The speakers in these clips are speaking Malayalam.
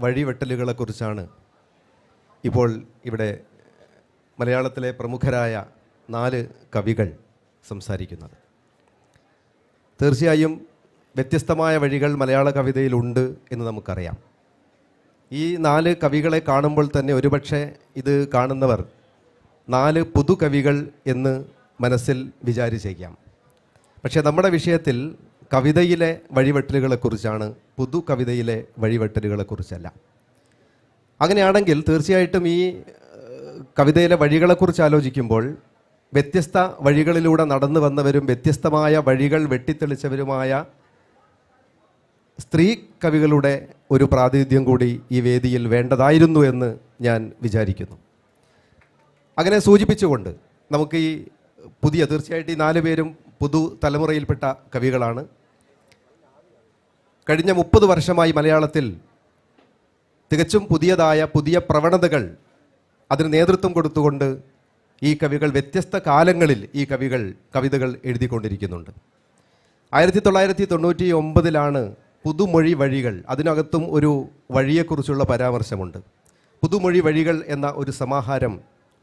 വഴിവെട്ടലുകളെക്കുറിച്ചാണ് ഇപ്പോൾ ഇവിടെ മലയാളത്തിലെ പ്രമുഖരായ 4 കവികൾ സംസാരിക്കുന്നത്. തീർച്ചയായും വ്യത്യസ്തമായ വഴികൾ മലയാള കവിതയിലുണ്ട് എന്ന് നമുക്കറിയാം. ഈ 4 കവികളെ കാണുമ്പോൾ തന്നെ ഒരുപക്ഷെ ഇത് കാണുന്നവർ 4 പുതുകവികൾ എന്ന് മനസ്സിൽ വിചാരിച്ചേക്കാം. പക്ഷേ നമ്മുടെ വിഷയത്തിൽ കവിതയിലെ വഴിവെട്ടലുകളെക്കുറിച്ചാണ്, പുതു കവിതയിലെ വഴിവെട്ടലുകളെക്കുറിച്ചല്ല. അങ്ങനെയാണെങ്കിൽ തീർച്ചയായിട്ടും ഈ കവിതയിലെ വഴികളെക്കുറിച്ച് ആലോചിക്കുമ്പോൾ വ്യത്യസ്ത വഴികളിലൂടെ നടന്നു വന്നവരും വ്യത്യസ്തമായ വഴികൾ വെട്ടിത്തെളിച്ചവരുമായ സ്ത്രീ കവികളുടെ ഒരു പ്രാതിനിധ്യം കൂടി ഈ വേദിയിൽ വേണ്ടതായിരുന്നു എന്ന് ഞാൻ വിചാരിക്കുന്നു. അങ്ങനെ സൂചിപ്പിച്ചുകൊണ്ട് നമുക്ക് ഈ തീർച്ചയായിട്ടും ഈ 4 പേരും പുതു തലമുറയിൽപ്പെട്ട കവികളാണ്. കഴിഞ്ഞ 30 വർഷമായി മലയാളത്തിൽ തികച്ചും പുതിയ പ്രവണതകൾ അതിന് നേതൃത്വം കൊടുത്തുകൊണ്ട് ഈ കവികൾ വ്യത്യസ്ത കാലങ്ങളിൽ ഈ കവിതകൾ എഴുതിക്കൊണ്ടിരിക്കുന്നുണ്ട്. 1999 പുതുമൊഴി വഴികൾ, അതിനകത്തും ഒരു വഴിയെക്കുറിച്ചുള്ള പരാമർശമുണ്ട്. പുതുമൊഴി വഴികൾ എന്ന ഒരു സമാഹാരം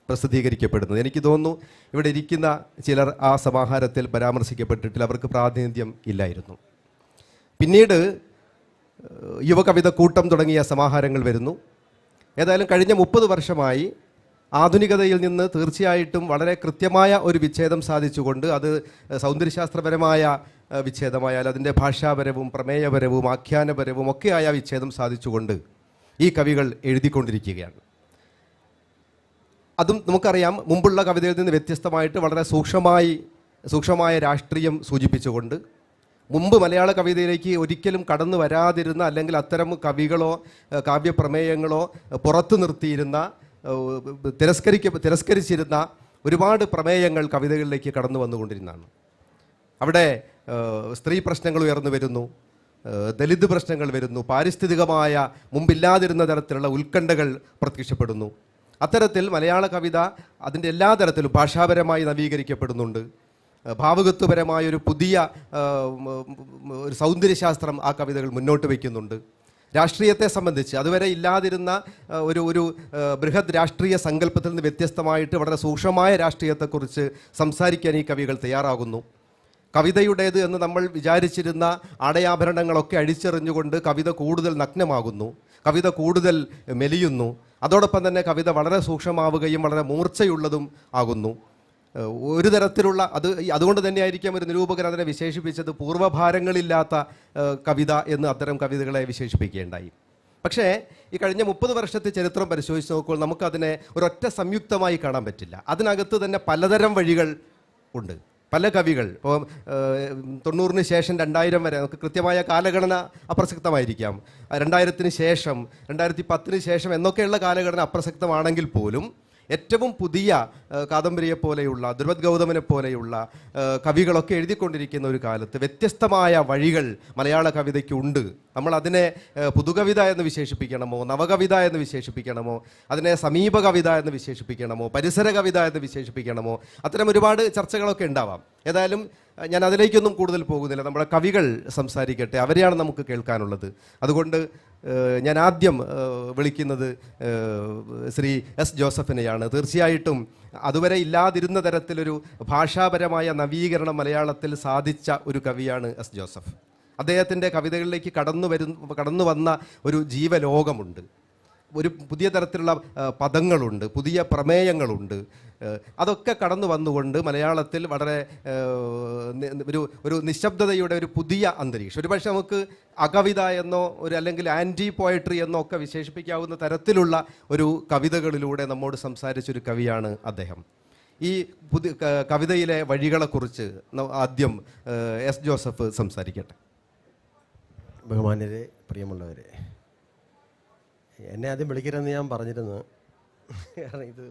പ്രസിദ്ധീകരിക്കപ്പെടുന്നത്. എനിക്ക് തോന്നുന്നു ഇവിടെ ഇരിക്കുന്ന ചിലർ ആ സമാഹാരത്തിൽ പരാമർശിക്കപ്പെട്ടിട്ടില്ല, അവർക്ക് പ്രാതിനിധ്യം ഇല്ലായിരുന്നു. പിന്നീട് യുവകവിത കൂട്ടം തുടങ്ങിയ സമാഹാരങ്ങൾ വരുന്നു. ഏതായാലും കഴിഞ്ഞ 30 വർഷമായി ആധുനികതയിൽ നിന്ന് തീർച്ചയായിട്ടും വളരെ കൃത്യമായ ഒരു വിച്ഛേദം സാധിച്ചുകൊണ്ട്, അത് സൗന്ദര്യശാസ്ത്രപരമായ വിച്ഛേദമായാൽ അതിൻ്റെ ഭാഷാപരവും പ്രമേയപരവും ആഖ്യാനപരവും ഒക്കെയായ വിച്ഛേദം സാധിച്ചുകൊണ്ട് ഈ കവികൾ എഴുതിക്കൊണ്ടിരിക്കുകയാണ്. അതും നമുക്കറിയാം, മുമ്പുള്ള കവിതയിൽ നിന്ന് വ്യത്യസ്തമായിട്ട് വളരെ സൂക്ഷ്മമായ രാഷ്ട്രീയം സൂചിപ്പിച്ചുകൊണ്ട്, മുമ്പ് മലയാള കവിതയിലേക്ക് ഒരിക്കലും കടന്നു വരാതിരുന്ന, അല്ലെങ്കിൽ അത്തരം കവികളോ കാവ്യപ്രമേയങ്ങളോ പുറത്തു നിർത്തിയിരുന്ന, തിരസ്കരിച്ചിരുന്ന ഒരുപാട് പ്രമേയങ്ങൾ കവിതകളിലേക്ക് കടന്നു വന്നുകൊണ്ടിരുന്നതാണ്. അവിടെ സ്ത്രീ പ്രശ്നങ്ങൾ ഉയർന്നു വരുന്നു, ദലിത് പ്രശ്നങ്ങൾ വരുന്നു, പാരിസ്ഥിതികമായ മുമ്പില്ലാതിരുന്ന തരത്തിലുള്ള ഉത്കണ്ഠകൾ പ്രത്യക്ഷപ്പെടുന്നു. അത്തരത്തിൽ മലയാള കവിത അതിൻ്റെ എല്ലാ തരത്തിലും ഭാഷാപരമായി നവീകരിക്കപ്പെടുന്നുണ്ട്. ഭാവുകത്വപരമായൊരു പുതിയ ഒരു സൗന്ദര്യശാസ്ത്രം ആ കവിതകൾ മുന്നോട്ട് വയ്ക്കുന്നുണ്ട്. രാഷ്ട്രീയത്തെ സംബന്ധിച്ച് അതുവരെ ഇല്ലാതിരുന്ന ഒരു ബൃഹത് രാഷ്ട്രീയ സങ്കല്പത്തിൽ നിന്ന് വ്യത്യസ്തമായിട്ട് വളരെ സൂക്ഷ്മമായ രാഷ്ട്രീയത്തെക്കുറിച്ച് സംസാരിക്കാൻ ഈ കവികൾ തയ്യാറാകുന്നു. കവിതയുടേത് എന്ന് നമ്മൾ വിചാരിച്ചിരുന്ന ആടയാഭരണങ്ങളൊക്കെ അഴിച്ചെറിഞ്ഞുകൊണ്ട് കവിത കൂടുതൽ നഗ്നമാകുന്നു, കവിത കൂടുതൽ മെലിയുന്നു. അതോടൊപ്പം തന്നെ കവിത വളരെ സൂക്ഷ്മമാവുകയും വളരെ മൂർച്ചയുള്ളതും ആകുന്നു. ഒരു തരത്തിലുള്ള അതുകൊണ്ട് തന്നെയായിരിക്കാം ഒരു നിരൂപകൻ അതിനെ വിശേഷിപ്പിച്ചത് പൂർവ്വഭാരങ്ങളില്ലാത്ത കവിത എന്ന് അത്തരം കവിതകളെ വിശേഷിപ്പിക്കുകയുണ്ടായി. പക്ഷേ ഈ കഴിഞ്ഞ 30 വർഷത്തെ ചരിത്രം പരിശോധിച്ച് നോക്കുമ്പോൾ നമുക്കതിനെ ഒരൊറ്റ സംയുക്തമായി കാണാൻ പറ്റില്ല. അതിനകത്ത് തന്നെ പലതരം വഴികൾ ഉണ്ട്. പല കവികൾ ഇപ്പോൾ 90-ന് ശേഷം 2000 വരെ നമുക്ക് കൃത്യമായ കാലഗണന അപ്രസക്തമായിരിക്കാം. 2000-ന് ശേഷം 2010-ന് ശേഷം എന്നൊക്കെയുള്ള കാലഘടന അപ്രസക്തമാണെങ്കിൽ പോലും ഏറ്റവും പുതിയ കാദംബരിയെ പോലെയുള്ള, ദ്രുപദ് ഗൗതമനെ പോലെയുള്ള കവികളൊക്കെ എഴുതിക്കൊണ്ടിരിക്കുന്ന ഒരു കാലത്ത് വ്യത്യസ്തമായ വഴികൾ മലയാള കവിതയ്ക്കുണ്ട്. നമ്മൾ അതിനെ പുതുകവിത എന്ന് വിശേഷിപ്പിക്കണമോ, നവകവിത എന്ന് വിശേഷിപ്പിക്കണമോ, അതിനെ സമീപ കവിത എന്ന് വിശേഷിപ്പിക്കണമോ, പരിസര കവിത എന്ന് വിശേഷിപ്പിക്കണമോ, അത്തരം ഒരുപാട് ചർച്ചകളൊക്കെ ഉണ്ടാവാം. ഏതായാലും ഞാൻ അതിലേക്കൊന്നും കൂടുതൽ പോകുന്നില്ല. നമ്മുടെ കവികൾ സംസാരിക്കട്ടെ, അവരെയാണ് നമുക്ക് കേൾക്കാനുള്ളത്. അതുകൊണ്ട് ഞാൻ ആദ്യം വിളിക്കുന്നത് ശ്രീ എസ് ജോസഫിനെയാണ്. തീർച്ചയായിട്ടും അതുവരെ ഇല്ലാതിരുന്ന തരത്തിലൊരു ഭാഷാപരമായ നവീകരണം മലയാളത്തിൽ സാധിച്ച ഒരു കവിയാണ് എസ് ജോസഫ്. അദ്ദേഹത്തിൻ്റെ കവിതകളിലേക്ക് കടന്നു വന്ന ഒരു ജീവലോകമുണ്ട്, ഒരു പുതിയ തരത്തിലുള്ള പദങ്ങളുണ്ട്, പുതിയ പ്രമേയങ്ങളുണ്ട്. അതൊക്കെ കടന്നു വന്നുകൊണ്ട് മലയാളത്തിൽ വളരെ ഒരു നിശബ്ദതയുടെ ഒരു പുതിയ അന്തരീക്ഷം, ഒരുപക്ഷെ നമുക്ക് അകവിത എന്നോ അല്ലെങ്കിൽ ആൻറ്റി പോയട്രി എന്നോ ഒക്കെ വിശേഷിപ്പിക്കാവുന്ന തരത്തിലുള്ള ഒരു കവിതകളിലൂടെ നമ്മോട് സംസാരിച്ചൊരു കവിയാണ് അദ്ദേഹം. ഈ കവിതയിലെ വഴികളെക്കുറിച്ച് ആദ്യം എസ് ജോസഫ് സംസാരിക്കട്ടെ. ബഹുമാന്യരെ, പ്രിയമുള്ളവരെ, എന്നെ ആദ്യം വിളിക്കരുതെന്ന് ഞാൻ പറഞ്ഞിരുന്നു. കാരണം ഇത്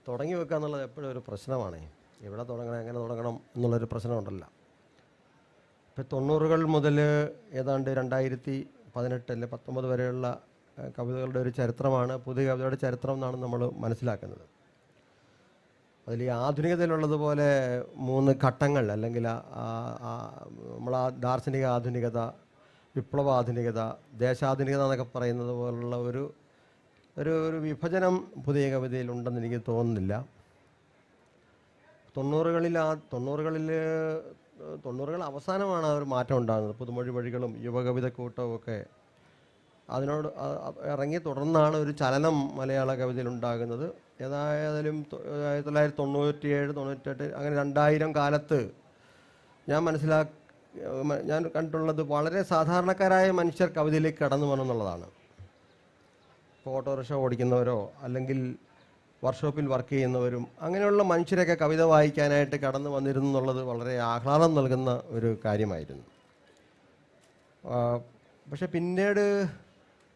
തുടങ്ങി വെക്കുക എന്നുള്ളത് എപ്പോഴും ഒരു പ്രശ്നമാണ്. എവിടെ തുടങ്ങണം, എങ്ങനെ തുടങ്ങണം എന്നുള്ളൊരു പ്രശ്നമുണ്ടല്ലോ. ഇപ്പോൾ 90-കൾ മുതൽ ഏതാണ്ട് 2018 അല്ലെ 19 വരെയുള്ള കവിതകളുടെ ഒരു ചരിത്രമാണ് പുതിയ കവിതയുടെ ചരിത്രം എന്നാണ് നമ്മൾ മനസ്സിലാക്കുന്നത്. അതിൽ ഈ ആധുനികതയിലുള്ളതുപോലെ 3 ഘട്ടങ്ങൾ, അല്ലെങ്കിൽ നമ്മൾ ദാർശനിക ആധുനികത, വിപ്ലവാധുനികത, ദേശാധുനികത എന്നൊക്കെ പറയുന്നത് പോലുള്ള ഒരു ഒരു ഒരു വിഭജനം പുതിയ കവിതയിൽ ഉണ്ടെന്ന് എനിക്ക് തോന്നുന്നില്ല. 90കളിൽ അവസാനമാണ് ആ ഒരു മാറ്റം ഉണ്ടാകുന്നത്. പുതുമൊഴി വഴികളും യുവകവിതക്കൂട്ടവും ഒക്കെ അതിനോട് ഇറങ്ങി തുടർന്നാണ് ഒരു ചലനം മലയാള കവിതയിൽ ഉണ്ടാകുന്നത്. ഏതായാലും 1997, 98 അങ്ങനെ 2000 കാലത്ത് ഞാൻ കണ്ടിട്ടുള്ളത് വളരെ സാധാരണക്കാരായ മനുഷ്യർ കവിതയിലേക്ക് കടന്നു വന്നെന്നുള്ളതാണ്. ഇപ്പോൾ ഓട്ടോറിക്ഷ ഓടിക്കുന്നവരോ അല്ലെങ്കിൽ വർക്ക്ഷോപ്പിൽ വർക്ക് ചെയ്യുന്നവരും അങ്ങനെയുള്ള മനുഷ്യരൊക്കെ കവിത വായിക്കാനായിട്ട് കടന്നു വന്നിരുന്നു എന്നുള്ളത് വളരെ ആഹ്ലാദം നൽകുന്ന ഒരു കാര്യമായിരുന്നു. പക്ഷെ പിന്നീട്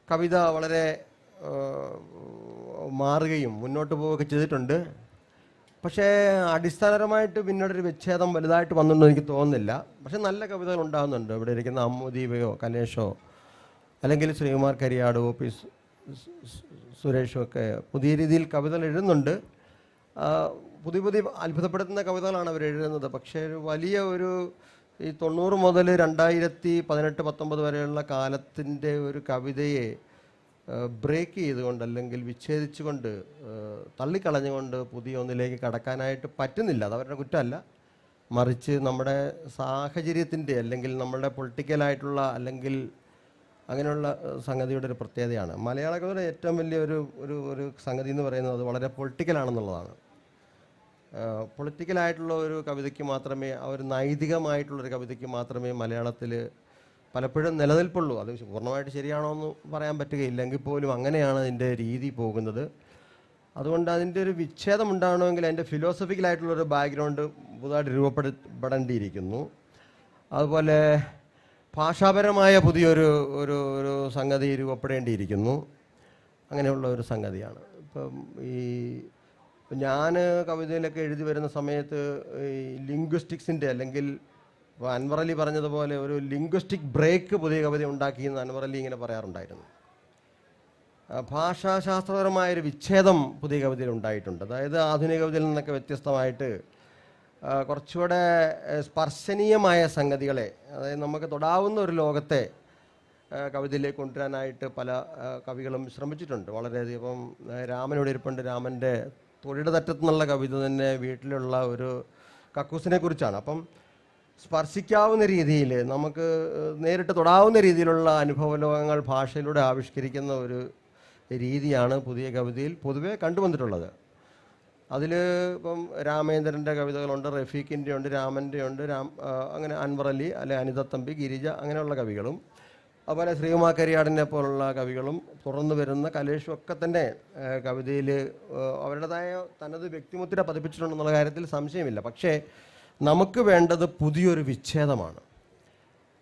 കവിത വളരെ മാറുകയും മുന്നോട്ട് പോവുകയൊക്കെ ചെയ്തിട്ടുണ്ട്. പക്ഷേ അടിസ്ഥാനപരമായിട്ട് പിന്നീടൊരു വിച്ഛേദം വലുതായിട്ട് വന്നിട്ടുണ്ടോ എനിക്ക് തോന്നുന്നില്ല. പക്ഷെ നല്ല കവിതകൾ ഉണ്ടാകുന്നുണ്ട്. ഇവിടെ ഇരിക്കുന്ന അമ്മുദീപയോ കലേഷോ അല്ലെങ്കിൽ ശ്രീകുമാർ കരിയാട്, ഒ പി സുരേഷും ഒക്കെ പുതിയ രീതിയിൽ കവിതകൾ എഴുതുന്നുണ്ട്. പുതിയ അത്ഭുതപ്പെടുത്തുന്ന കവിതകളാണ് അവർ എഴുതുന്നത്. പക്ഷേ ഒരു വലിയ ഈ 90 മുതൽ 2018-19 വരെയുള്ള കാലത്തിൻ്റെ ഒരു കവിതയെ ബ്രേക്ക് ചെയ്തുകൊണ്ട് അല്ലെങ്കിൽ വിച്ഛേദിച്ചുകൊണ്ട് തള്ളിക്കളഞ്ഞുകൊണ്ട് പുതിയ ഒന്നിലേക്ക് കടക്കാനായിട്ട് പറ്റുന്നില്ല. അതവരുടെ കുറ്റമല്ല, മറിച്ച് നമ്മുടെ സാഹചര്യത്തിൻ്റെ അല്ലെങ്കിൽ നമ്മുടെ പൊളിറ്റിക്കലായിട്ടുള്ള അല്ലെങ്കിൽ അങ്ങനെയുള്ള സംഗതിയുടെ ഒരു പ്രത്യേകതയാണ്. മലയാള കവിതയുടെ ഏറ്റവും വലിയ ഒരു സംഗതി എന്ന് പറയുന്നത് അത് വളരെ പൊളിറ്റിക്കലാണെന്നുള്ളതാണ്. പൊളിറ്റിക്കലായിട്ടുള്ള ഒരു കവിതയ്ക്ക് മാത്രമേ, ഒരു നൈതികമായിട്ടുള്ളൊരു കവിതയ്ക്ക് മാത്രമേ മലയാളത്തിൽ പലപ്പോഴും നിലനിൽപ്പുള്ളൂ. അത് പൂർണ്ണമായിട്ട് ശരിയാണോ എന്ന് പറയാൻ പറ്റുകയില്ലെങ്കിൽ പോലും അങ്ങനെയാണ് അതിൻ്റെ രീതി പോകുന്നത്. അതുകൊണ്ട് അതിൻ്റെ ഒരു വിച്ഛേദം ഉണ്ടാകണമെങ്കിൽ അതിൻ്റെ ഫിലോസഫിക്കലായിട്ടുള്ളൊരു ബാക്ക്ഗ്രൗണ്ട് പുതുതായിട്ട് രൂപപ്പെടേണ്ടിയിരിക്കുന്നു. അതുപോലെ ഭാഷാപരമായ പുതിയൊരു ഒരു ഒരു സംഗതി രൂപപ്പെടേണ്ടിയിരിക്കുന്നു. അങ്ങനെയുള്ള ഒരു സംഗതിയാണ്. ഇപ്പം ഞാൻ കവിതയിലൊക്കെ എഴുതി വരുന്ന സമയത്ത് ഈ ലിംഗ്വിസ്റ്റിക്സിൻ്റെ അല്ലെങ്കിൽ അൻവർ അലി പറഞ്ഞതുപോലെ ഒരു ലിംഗ്വിസ്റ്റിക് ബ്രേക്ക് പുതിയ കവിത ഉണ്ടാക്കിയെന്ന് അൻവർ അലി ഇങ്ങനെ പറയാറുണ്ടായിരുന്നു. ഭാഷാശാസ്ത്രപരമായൊരു വിച്ഛേദം പുതിയ കവിതയിൽ ഉണ്ടായിട്ടുണ്ട്. അതായത് ആധുനിക കവിതയിൽ നിന്നൊക്കെ വ്യത്യസ്തമായിട്ട് കുറച്ചുകൂടെ സ്പർശനീയമായ സംഗതികളെ, അതായത് നമുക്ക് തൊടാവുന്ന ഒരു ലോകത്തെ കവിതയിലേക്ക് കൊണ്ടുവരാനായിട്ട് പല കവികളും ശ്രമിച്ചിട്ടുണ്ട്. വളരെയധികം. ഇപ്പം രാമനോട് ഇരിപ്പുണ്ട്. രാമൻ്റെ തൊഴിയുടെ തറ്റത്തുനിന്നുള്ള കവിത തന്നെ വീട്ടിലുള്ള ഒരു കക്കൂസിനെ കുറിച്ചാണ്. അപ്പം സ്പർശിക്കാവുന്ന രീതിയിൽ നമുക്ക് നേരിട്ട് തൊടാവുന്ന രീതിയിലുള്ള അനുഭവലോകങ്ങൾ ഭാഷയിലൂടെ ആവിഷ്കരിക്കുന്ന ഒരു രീതിയാണ് പുതിയ കവിതയിൽ പൊതുവെ കണ്ടുവന്നിട്ടുള്ളത്. അതിൽ ഇപ്പം രാമേന്ദ്രൻ്റെ കവിതകളുണ്ട്, റഫീഖിൻ്റെ ഉണ്ട്, രാമൻ്റെ ഉണ്ട്, അങ്ങനെ അൻവർ അലി അല്ലെ അനിതത്തമ്പി, ഗിരിജ അങ്ങനെയുള്ള കവികളും അതുപോലെ ശ്രീകുമാർ കരിയാടിനെ പോലുള്ള കവികളും തുടർന്ന് വരുന്ന കലേഷും ഒക്കെ തന്നെ കവിതയിൽ അവരുടേതായ തനത് വ്യക്തിമുദ്ര പതിപ്പിച്ചിട്ടുണ്ടെന്നുള്ള കാര്യത്തിൽ സംശയമില്ല. പക്ഷേ നമുക്ക് വേണ്ടത് പുതിയൊരു വിച്ഛേദമാണ്.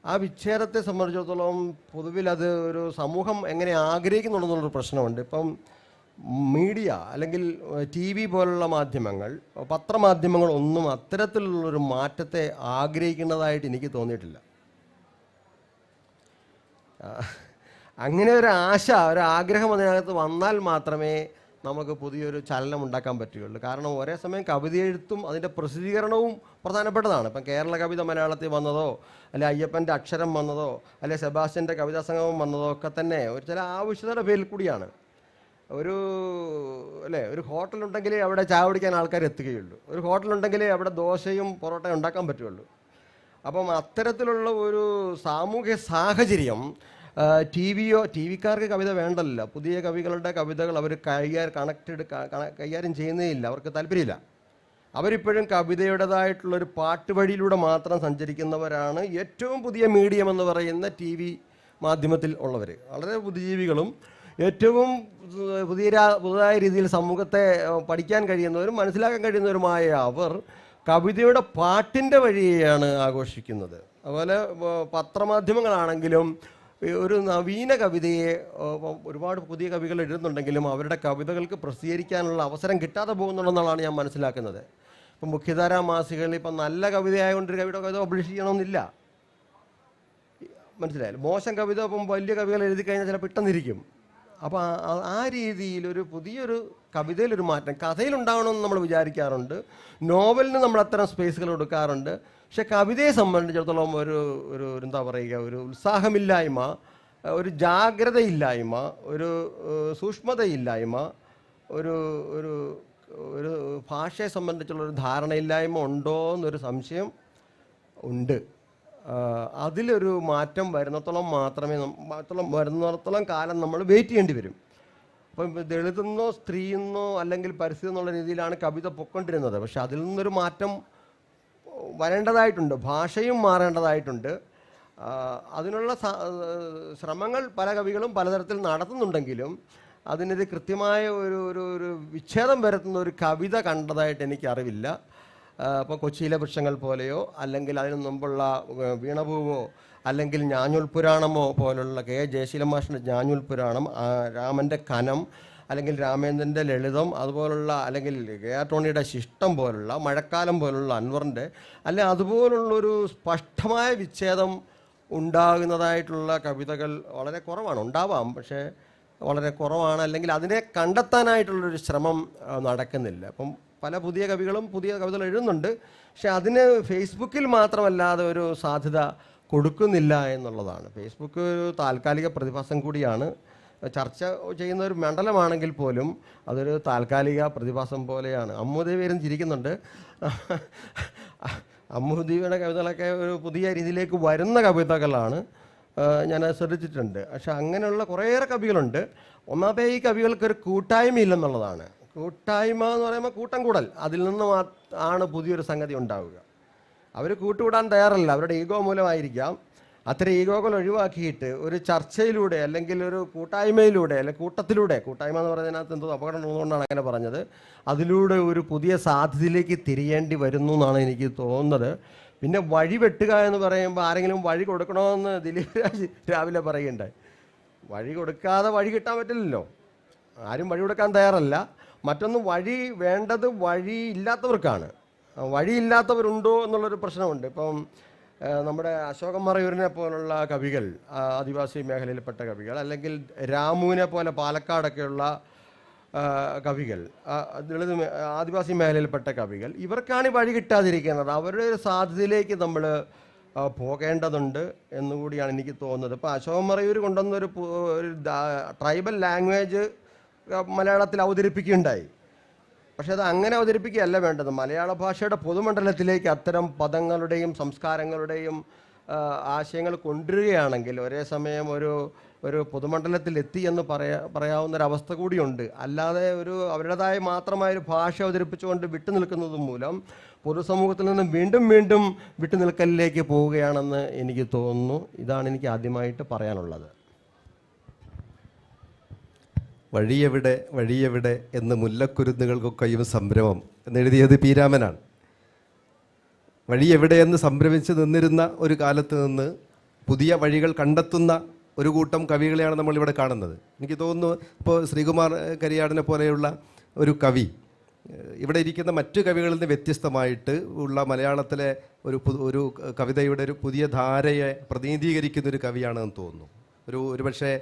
ആ വിച്ഛേദത്തെ സംബന്ധിച്ചിടത്തോളം പൊതുവിൽ അത് ഒരു സമൂഹം എങ്ങനെ ആഗ്രഹിക്കുന്നുണ്ടെന്നുള്ളൊരു പ്രശ്നമുണ്ട്. ഇപ്പം മീഡിയ അല്ലെങ്കിൽ TV പോലുള്ള മാധ്യമങ്ങൾ, പത്രമാധ്യമങ്ങളൊന്നും അത്തരത്തിലുള്ളൊരു മാറ്റത്തെ ആഗ്രഹിക്കുന്നതായിട്ട് എനിക്ക് തോന്നിയിട്ടില്ല. അങ്ങനെ ഒരു ആശ, ഒരു ആഗ്രഹം അതിനകത്ത് വന്നാൽ മാത്രമേ നമുക്ക് പുതിയൊരു ചലനം ഉണ്ടാക്കാൻ പറ്റുകയുള്ളൂ. കാരണം ഒരേ സമയം കവിത എഴുത്തും അതിൻ്റെ പ്രസിദ്ധീകരണവും പ്രധാനപ്പെട്ടതാണ്. ഇപ്പം കേരള കവിത മലയാളത്തിൽ വന്നതോ അല്ലെ അയ്യപ്പൻ്റെ അക്ഷരം വന്നതോ അല്ലെ സെബാസ്റ്റ്യൻ്റെ കവിതാ സംഗമം വന്നതോ ഒക്കെ തന്നെ ഒരു ചില ആവശ്യതയുടെ പേരിൽ കൂടിയാണ്. ഒരു ഹോട്ടലുണ്ടെങ്കിലേ അവിടെ ചായ കുടിക്കാൻ ആൾക്കാർ എത്തുകയുള്ളൂ. ഒരു ഹോട്ടലുണ്ടെങ്കിലേ അവിടെ ദോശയും പൊറോട്ടയും ഉണ്ടാക്കാൻ പറ്റുള്ളൂ. അപ്പം അത്തരത്തിലുള്ള ഒരു സാമൂഹ്യ സാഹചര്യം TV-ക്കാർക്ക് കവിത വേണ്ടല്ല. പുതിയ കവികളുടെ കവിതകൾ അവർ കൈകാര്യം ചെയ്യുന്നേ ഇല്ല. അവർക്ക് താല്പര്യമില്ല. അവരിപ്പോഴും കവിതയുടേതായിട്ടുള്ളൊരു പാട്ട് വഴിയിലൂടെ മാത്രം സഞ്ചരിക്കുന്നവരാണ്. ഏറ്റവും പുതിയ മീഡിയം എന്ന് പറയുന്ന TV മാധ്യമത്തിൽ ഉള്ളവർ വളരെ ബുദ്ധിജീവികളും ഏറ്റവും പുതുതായ രീതിയിൽ സമൂഹത്തെ പഠിക്കാൻ കഴിയുന്നവരും മനസ്സിലാക്കാൻ കഴിയുന്നവരുമായ അവർ കവിതയുടെ പാട്ടിൻ്റെ വഴിയാണ് ആഘോഷിക്കുന്നത്. അതുപോലെ പത്രമാധ്യമങ്ങളാണെങ്കിലും ഒരു നവീന കവിതയെ ഒരുപാട് പുതിയ കവികൾ എഴുതുന്നുണ്ടെങ്കിലും അവരുടെ കവിതകൾക്ക് പ്രസിദ്ധീകരിക്കാനുള്ള അവസരം കിട്ടാതെ പോകുന്നുണ്ടെന്നാണ് ഞാൻ മനസ്സിലാക്കുന്നത്. ഇപ്പം മുഖ്യധാരാ മാസികകളിൽ ഇപ്പം നല്ല കവിതയായതുകൊണ്ട് ഒരു കവിത പബ്ലിഷ് ചെയ്യണമെന്നില്ല. മനസ്സിലായാലും മോശം കവിത ഇപ്പം വലിയ കവികൾ എഴുതി കഴിഞ്ഞാൽ ചിലപ്പോൾ പെട്ടെന്നിരിക്കും. അപ്പോൾ ആ രീതിയിൽ ഒരു പുതിയൊരു കവിതയിലൊരു മാറ്റം കഥയിലുണ്ടാവണമെന്ന് നമ്മൾ വിചാരിക്കാറുണ്ട്. നോവലിന് നമ്മൾ അത്തരം സ്പേസുകൾ കൊടുക്കാറുണ്ട്. പക്ഷെ കവിതയെ സംബന്ധിച്ചിടത്തോളം ഒരു ഒരു എന്താ പറയുക, ഒരു ഉത്സാഹമില്ലായ്മ, ഒരു ജാഗ്രതയില്ലായ്മ, ഒരു സൂക്ഷ്മതയില്ലായ്മ, ഒരു ഒരു ഒരു ഭാഷയെ സംബന്ധിച്ചുള്ളൊരു ധാരണയില്ലായ്മ ഉണ്ടോ എന്നൊരു സംശയം ഉണ്ട്. അതിലൊരു മാറ്റം വരുന്നിടത്തോളം കാലം നമ്മൾ വെയിറ്റ് ചെയ്യേണ്ടി വരും. അപ്പം ദളിതെന്നോ സ്ത്രീയെന്നോ അല്ലെങ്കിൽ പരിസ്ഥിതി എന്നുള്ള രീതിയിലാണ് കവിത പൊയ്ക്കൊണ്ടിരുന്നത്. പക്ഷെ അതിൽ നിന്നൊരു മാറ്റം വരേണ്ടതായിട്ടുണ്ട്, ഭാഷയും മാറേണ്ടതായിട്ടുണ്ട്. അതിനുള്ള ശ്രമങ്ങൾ പല കവികളും പലതരത്തിൽ നടത്തുന്നുണ്ടെങ്കിലും അതിനൊരു കൃത്യമായ ഒരു ഒരു ഒരു വിച്ഛേദം വരുത്തുന്ന ഒരു കവിത കണ്ടതായിട്ട് എനിക്കറിവില്ല. ഇപ്പോൾ കൊച്ചിയിലെ വൃക്ഷങ്ങൾ പോലെയോ അല്ലെങ്കിൽ അതിനു മുമ്പുള്ള വീണപൂവോ അല്ലെങ്കിൽ ഞാഞ്ഞൂൽ പുരാണമോ പോലുള്ള കെ ജയശീലൻ മാഷിൻ്റെ ഞാഞ്ഞൂൽ പുരാണം, രാമൻ്റെ കനം, അല്ലെങ്കിൽ രാമേന്ദ്രൻ്റെ ലളിതം, അതുപോലുള്ള അല്ലെങ്കിൽ കെ ആർ ടോണിയുടെ ശിഷ്ടം പോലുള്ള, മഴക്കാലം പോലുള്ള അൻവറിൻ്റെ, അല്ലെങ്കിൽ അതുപോലുള്ളൊരു സ്പഷ്ടമായ വിച്ഛേദം ഉണ്ടാകുന്നതായിട്ടുള്ള കവിതകൾ വളരെ കുറവാണ്. ഉണ്ടാവാം, പക്ഷേ വളരെ കുറവാണ്. അല്ലെങ്കിൽ അതിനെ കണ്ടെത്താനായിട്ടുള്ളൊരു ശ്രമം നടക്കുന്നില്ല. അപ്പം പല പുതിയ കവികളും പുതിയ കവിതകൾ എഴുതുന്നുണ്ട്, പക്ഷെ അതിന് ഫേസ്ബുക്കിൽ മാത്രമല്ലാതെ ഒരു സാധ്യത കൊടുക്കുന്നില്ല എന്നുള്ളതാണ്. ഫേസ്ബുക്ക് ഒരു താൽക്കാലിക പ്രതിഭാസം കൂടിയാണ്. ചർച്ച ചെയ്യുന്ന ഒരു മണ്ഡലമാണെങ്കിൽ പോലും അതൊരു താൽക്കാലിക പ്രതിഭാസം പോലെയാണ്. അമ്മുദേവിയും ചിരിക്കുന്നുണ്ട്. അമ്മുദേവിയുടെ കവിതകളൊക്കെ ഒരു പുതിയ രീതിയിലേക്ക് വരുന്ന കവിതകളാണ്, ഞാൻ ശ്രദ്ധിച്ചിട്ടുണ്ട്. പക്ഷെ അങ്ങനെയുള്ള കുറേയേറെ കവികളുണ്ട്. ഒന്നാമത്തെ ഈ കവികൾക്കൊരു കൂട്ടായ്മയില്ലെന്നുള്ളതാണ്. കൂട്ടായ്മ എന്ന് പറയുമ്പോൾ കൂട്ടം കൂടൽ, അതിൽ നിന്ന് ആണ് പുതിയൊരു സംഗതി ഉണ്ടാവുക. അവർ കൂട്ടുകൂടാൻ തയ്യാറല്ല, അവരുടെ ഈഗോ മൂലമായിരിക്കാം. അത്തരം ഈഗോകൾ ഒഴിവാക്കിയിട്ട് ഒരു ചർച്ചയിലൂടെ അല്ലെങ്കിൽ ഒരു കൂട്ടായ്മയിലൂടെ അല്ലെങ്കിൽ കൂട്ടായ്മ എന്ന് പറയുന്നതിനകത്ത് എന്തോ അപകടം ഉള്ളതുകൊണ്ടാണ് അങ്ങനെ പറഞ്ഞത്, അതിലൂടെ ഒരു പുതിയ സാധ്യതയിലേക്ക് തിരിയേണ്ടി വരുന്നു എന്നാണ് എനിക്ക് തോന്നുന്നത്. പിന്നെ വഴി വെട്ടുക എന്ന് പറയുമ്പോൾ ആരെങ്കിലും വഴി കൊടുക്കണമെന്ന് ദിലീപ് രാജ് രാവിലെ പറയുകയുണ്ടായി. വഴി കൊടുക്കാതെ വഴി കിട്ടാൻ പറ്റില്ലല്ലോ, ആരും വഴി കൊടുക്കാൻ തയ്യാറല്ല. മറ്റൊന്ന്, വഴി വേണ്ടത് വഴി ഇല്ലാത്തവർക്കാണ്. വഴിയില്ലാത്തവരുണ്ടോ എന്നുള്ളൊരു പ്രശ്നമുണ്ട്. ഇപ്പം നമ്മുടെ അശോകൻ മറയൂരിനെ പോലുള്ള കവികൾ, ആദിവാസി മേഖലയിൽപ്പെട്ട കവികൾ, അല്ലെങ്കിൽ രാമുവിനെ പോലെ പാലക്കാടൊക്കെയുള്ള കവികൾ, ആദിവാസി മേഖലയിൽപ്പെട്ട കവികൾ, ഇവർക്കാണ് വഴി കിട്ടാതിരിക്കുന്നത്. അവരുടെ ഒരു സാധ്യതയിലേക്ക് നമ്മൾ പോകേണ്ടതുണ്ട് എന്നുകൂടിയാണ് എനിക്ക് തോന്നുന്നത്. ഇപ്പോൾ അശോകൻ മറയൂർ കൊണ്ടുവന്നൊരു ട്രൈബൽ ലാംഗ്വേജ് മലയാളത്തിൽ അവതരിപ്പിക്കുകയുണ്ടായി. പക്ഷേ അത് അങ്ങനെ അവതരിപ്പിക്കുകയല്ല വേണ്ടത്. മലയാള ഭാഷയുടെ പൊതുമണ്ഡലത്തിലേക്ക് അത്തരം പദങ്ങളുടെയും സംസ്കാരങ്ങളുടെയും ആശയങ്ങൾ കൊണ്ടുവരികയാണെങ്കിൽ ഒരേ സമയം ഒരു പൊതുമണ്ഡലത്തിൽ എത്തി എന്ന് പറയാവുന്നൊരവസ്ഥ കൂടിയുണ്ട്. അല്ലാതെ അവരുടേതായ മാത്രമായൊരു ഭാഷ അവതരിപ്പിച്ചുകൊണ്ട് വിട്ടുനിൽക്കുന്നത് മൂലം പൊതുസമൂഹത്തിൽ നിന്നും വീണ്ടും വിട്ടുനിൽക്കലിലേക്ക് പോവുകയാണെന്ന് എനിക്ക് തോന്നുന്നു. ഇതാണ് എനിക്ക് ആദ്യമായിട്ട് പറയാനുള്ളത്. വഴിയെവിടെ എന്ന് മുല്ലക്കുരുന്നുകൾക്കൊക്കെയും സംരംഭം എന്നെഴുതിയത് പി രാമനാണ്. വഴിയെവിടെയെന്ന് സംരംഭിച്ച് നിന്നിരുന്ന ഒരു കാലത്ത് നിന്ന് പുതിയ വഴികൾ കണ്ടെത്തുന്ന ഒരു കൂട്ടം കവികളെയാണ് നമ്മളിവിടെ കാണുന്നത്. എനിക്ക് തോന്നുന്നു ഇപ്പോൾ ശ്രീകുമാർ കരിയാടിനെ പോലെയുള്ള ഒരു ഇവിടെ ഇരിക്കുന്ന മറ്റു കവികളിൽ നിന്ന് വ്യത്യസ്തമായിട്ട് ഉള്ള മലയാളത്തിലെ ഒരു കവിതയുടെ ഒരു പുതിയ ധാരയെ പ്രതിനിധീകരിക്കുന്ന ഒരു കവിയാണെന്ന് തോന്നുന്നു. ഒരു പക്ഷേ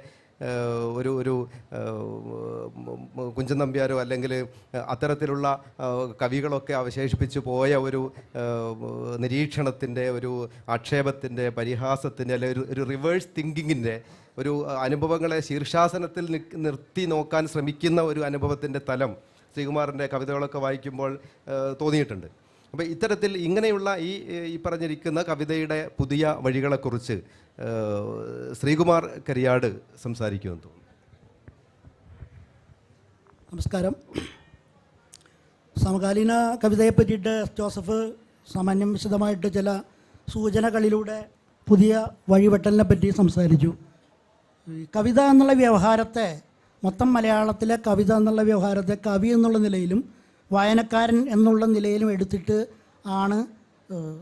ഒരു കുഞ്ചൻ നമ്പ്യാരോ അല്ലെങ്കിൽ അത്തരത്തിലുള്ള കവികളൊക്കെ അവശേഷിപ്പിച്ചു പോയ ഒരു നിരീക്ഷണത്തിൻ്റെ, ഒരു ആക്ഷേപത്തിൻ്റെ, പരിഹാസത്തിൻ്റെ, അല്ലെങ്കിൽ ഒരു റിവേഴ്സ് തിങ്കിങ്ങിൻ്റെ ഒരു അനുഭവങ്ങളെ ശീർഷാസനത്തിൽ നിർത്തി നോക്കാൻ ശ്രമിക്കുന്ന ഒരു അനുഭവത്തിൻ്റെ തലം ശ്രീകുമാറിൻ്റെ കവിതകളൊക്കെ വായിക്കുമ്പോൾ തോന്നിയിട്ടുണ്ട്. അപ്പോൾ ഇത്തരത്തിൽ ഇങ്ങനെയുള്ള ഈ പറഞ്ഞിരിക്കുന്ന കവിതയുടെ പുതിയ വഴികളെക്കുറിച്ച് ശ്രീകുമാർ കരിയാട് സംസാരിക്കുമെന്ന് തോന്നുന്നു. നമസ്കാരം. സമകാലീന കവിതയെ പറ്റിയിട്ട് ജോസഫ് സാമാന്യം വിശദമായിട്ട് ചില സൂചനകളിലൂടെ പുതിയ വഴിവെട്ടലിനെ പറ്റി സംസാരിച്ചു. കവിത എന്നുള്ള വ്യവഹാരത്തെ, മൊത്തം മലയാളത്തിലെ കവിത എന്നുള്ള വ്യവഹാരത്തെ കവി എന്നുള്ള നിലയിലും വായനക്കാരൻ എന്നുള്ള നിലയിലും എടുത്തിട്ട് ആണ്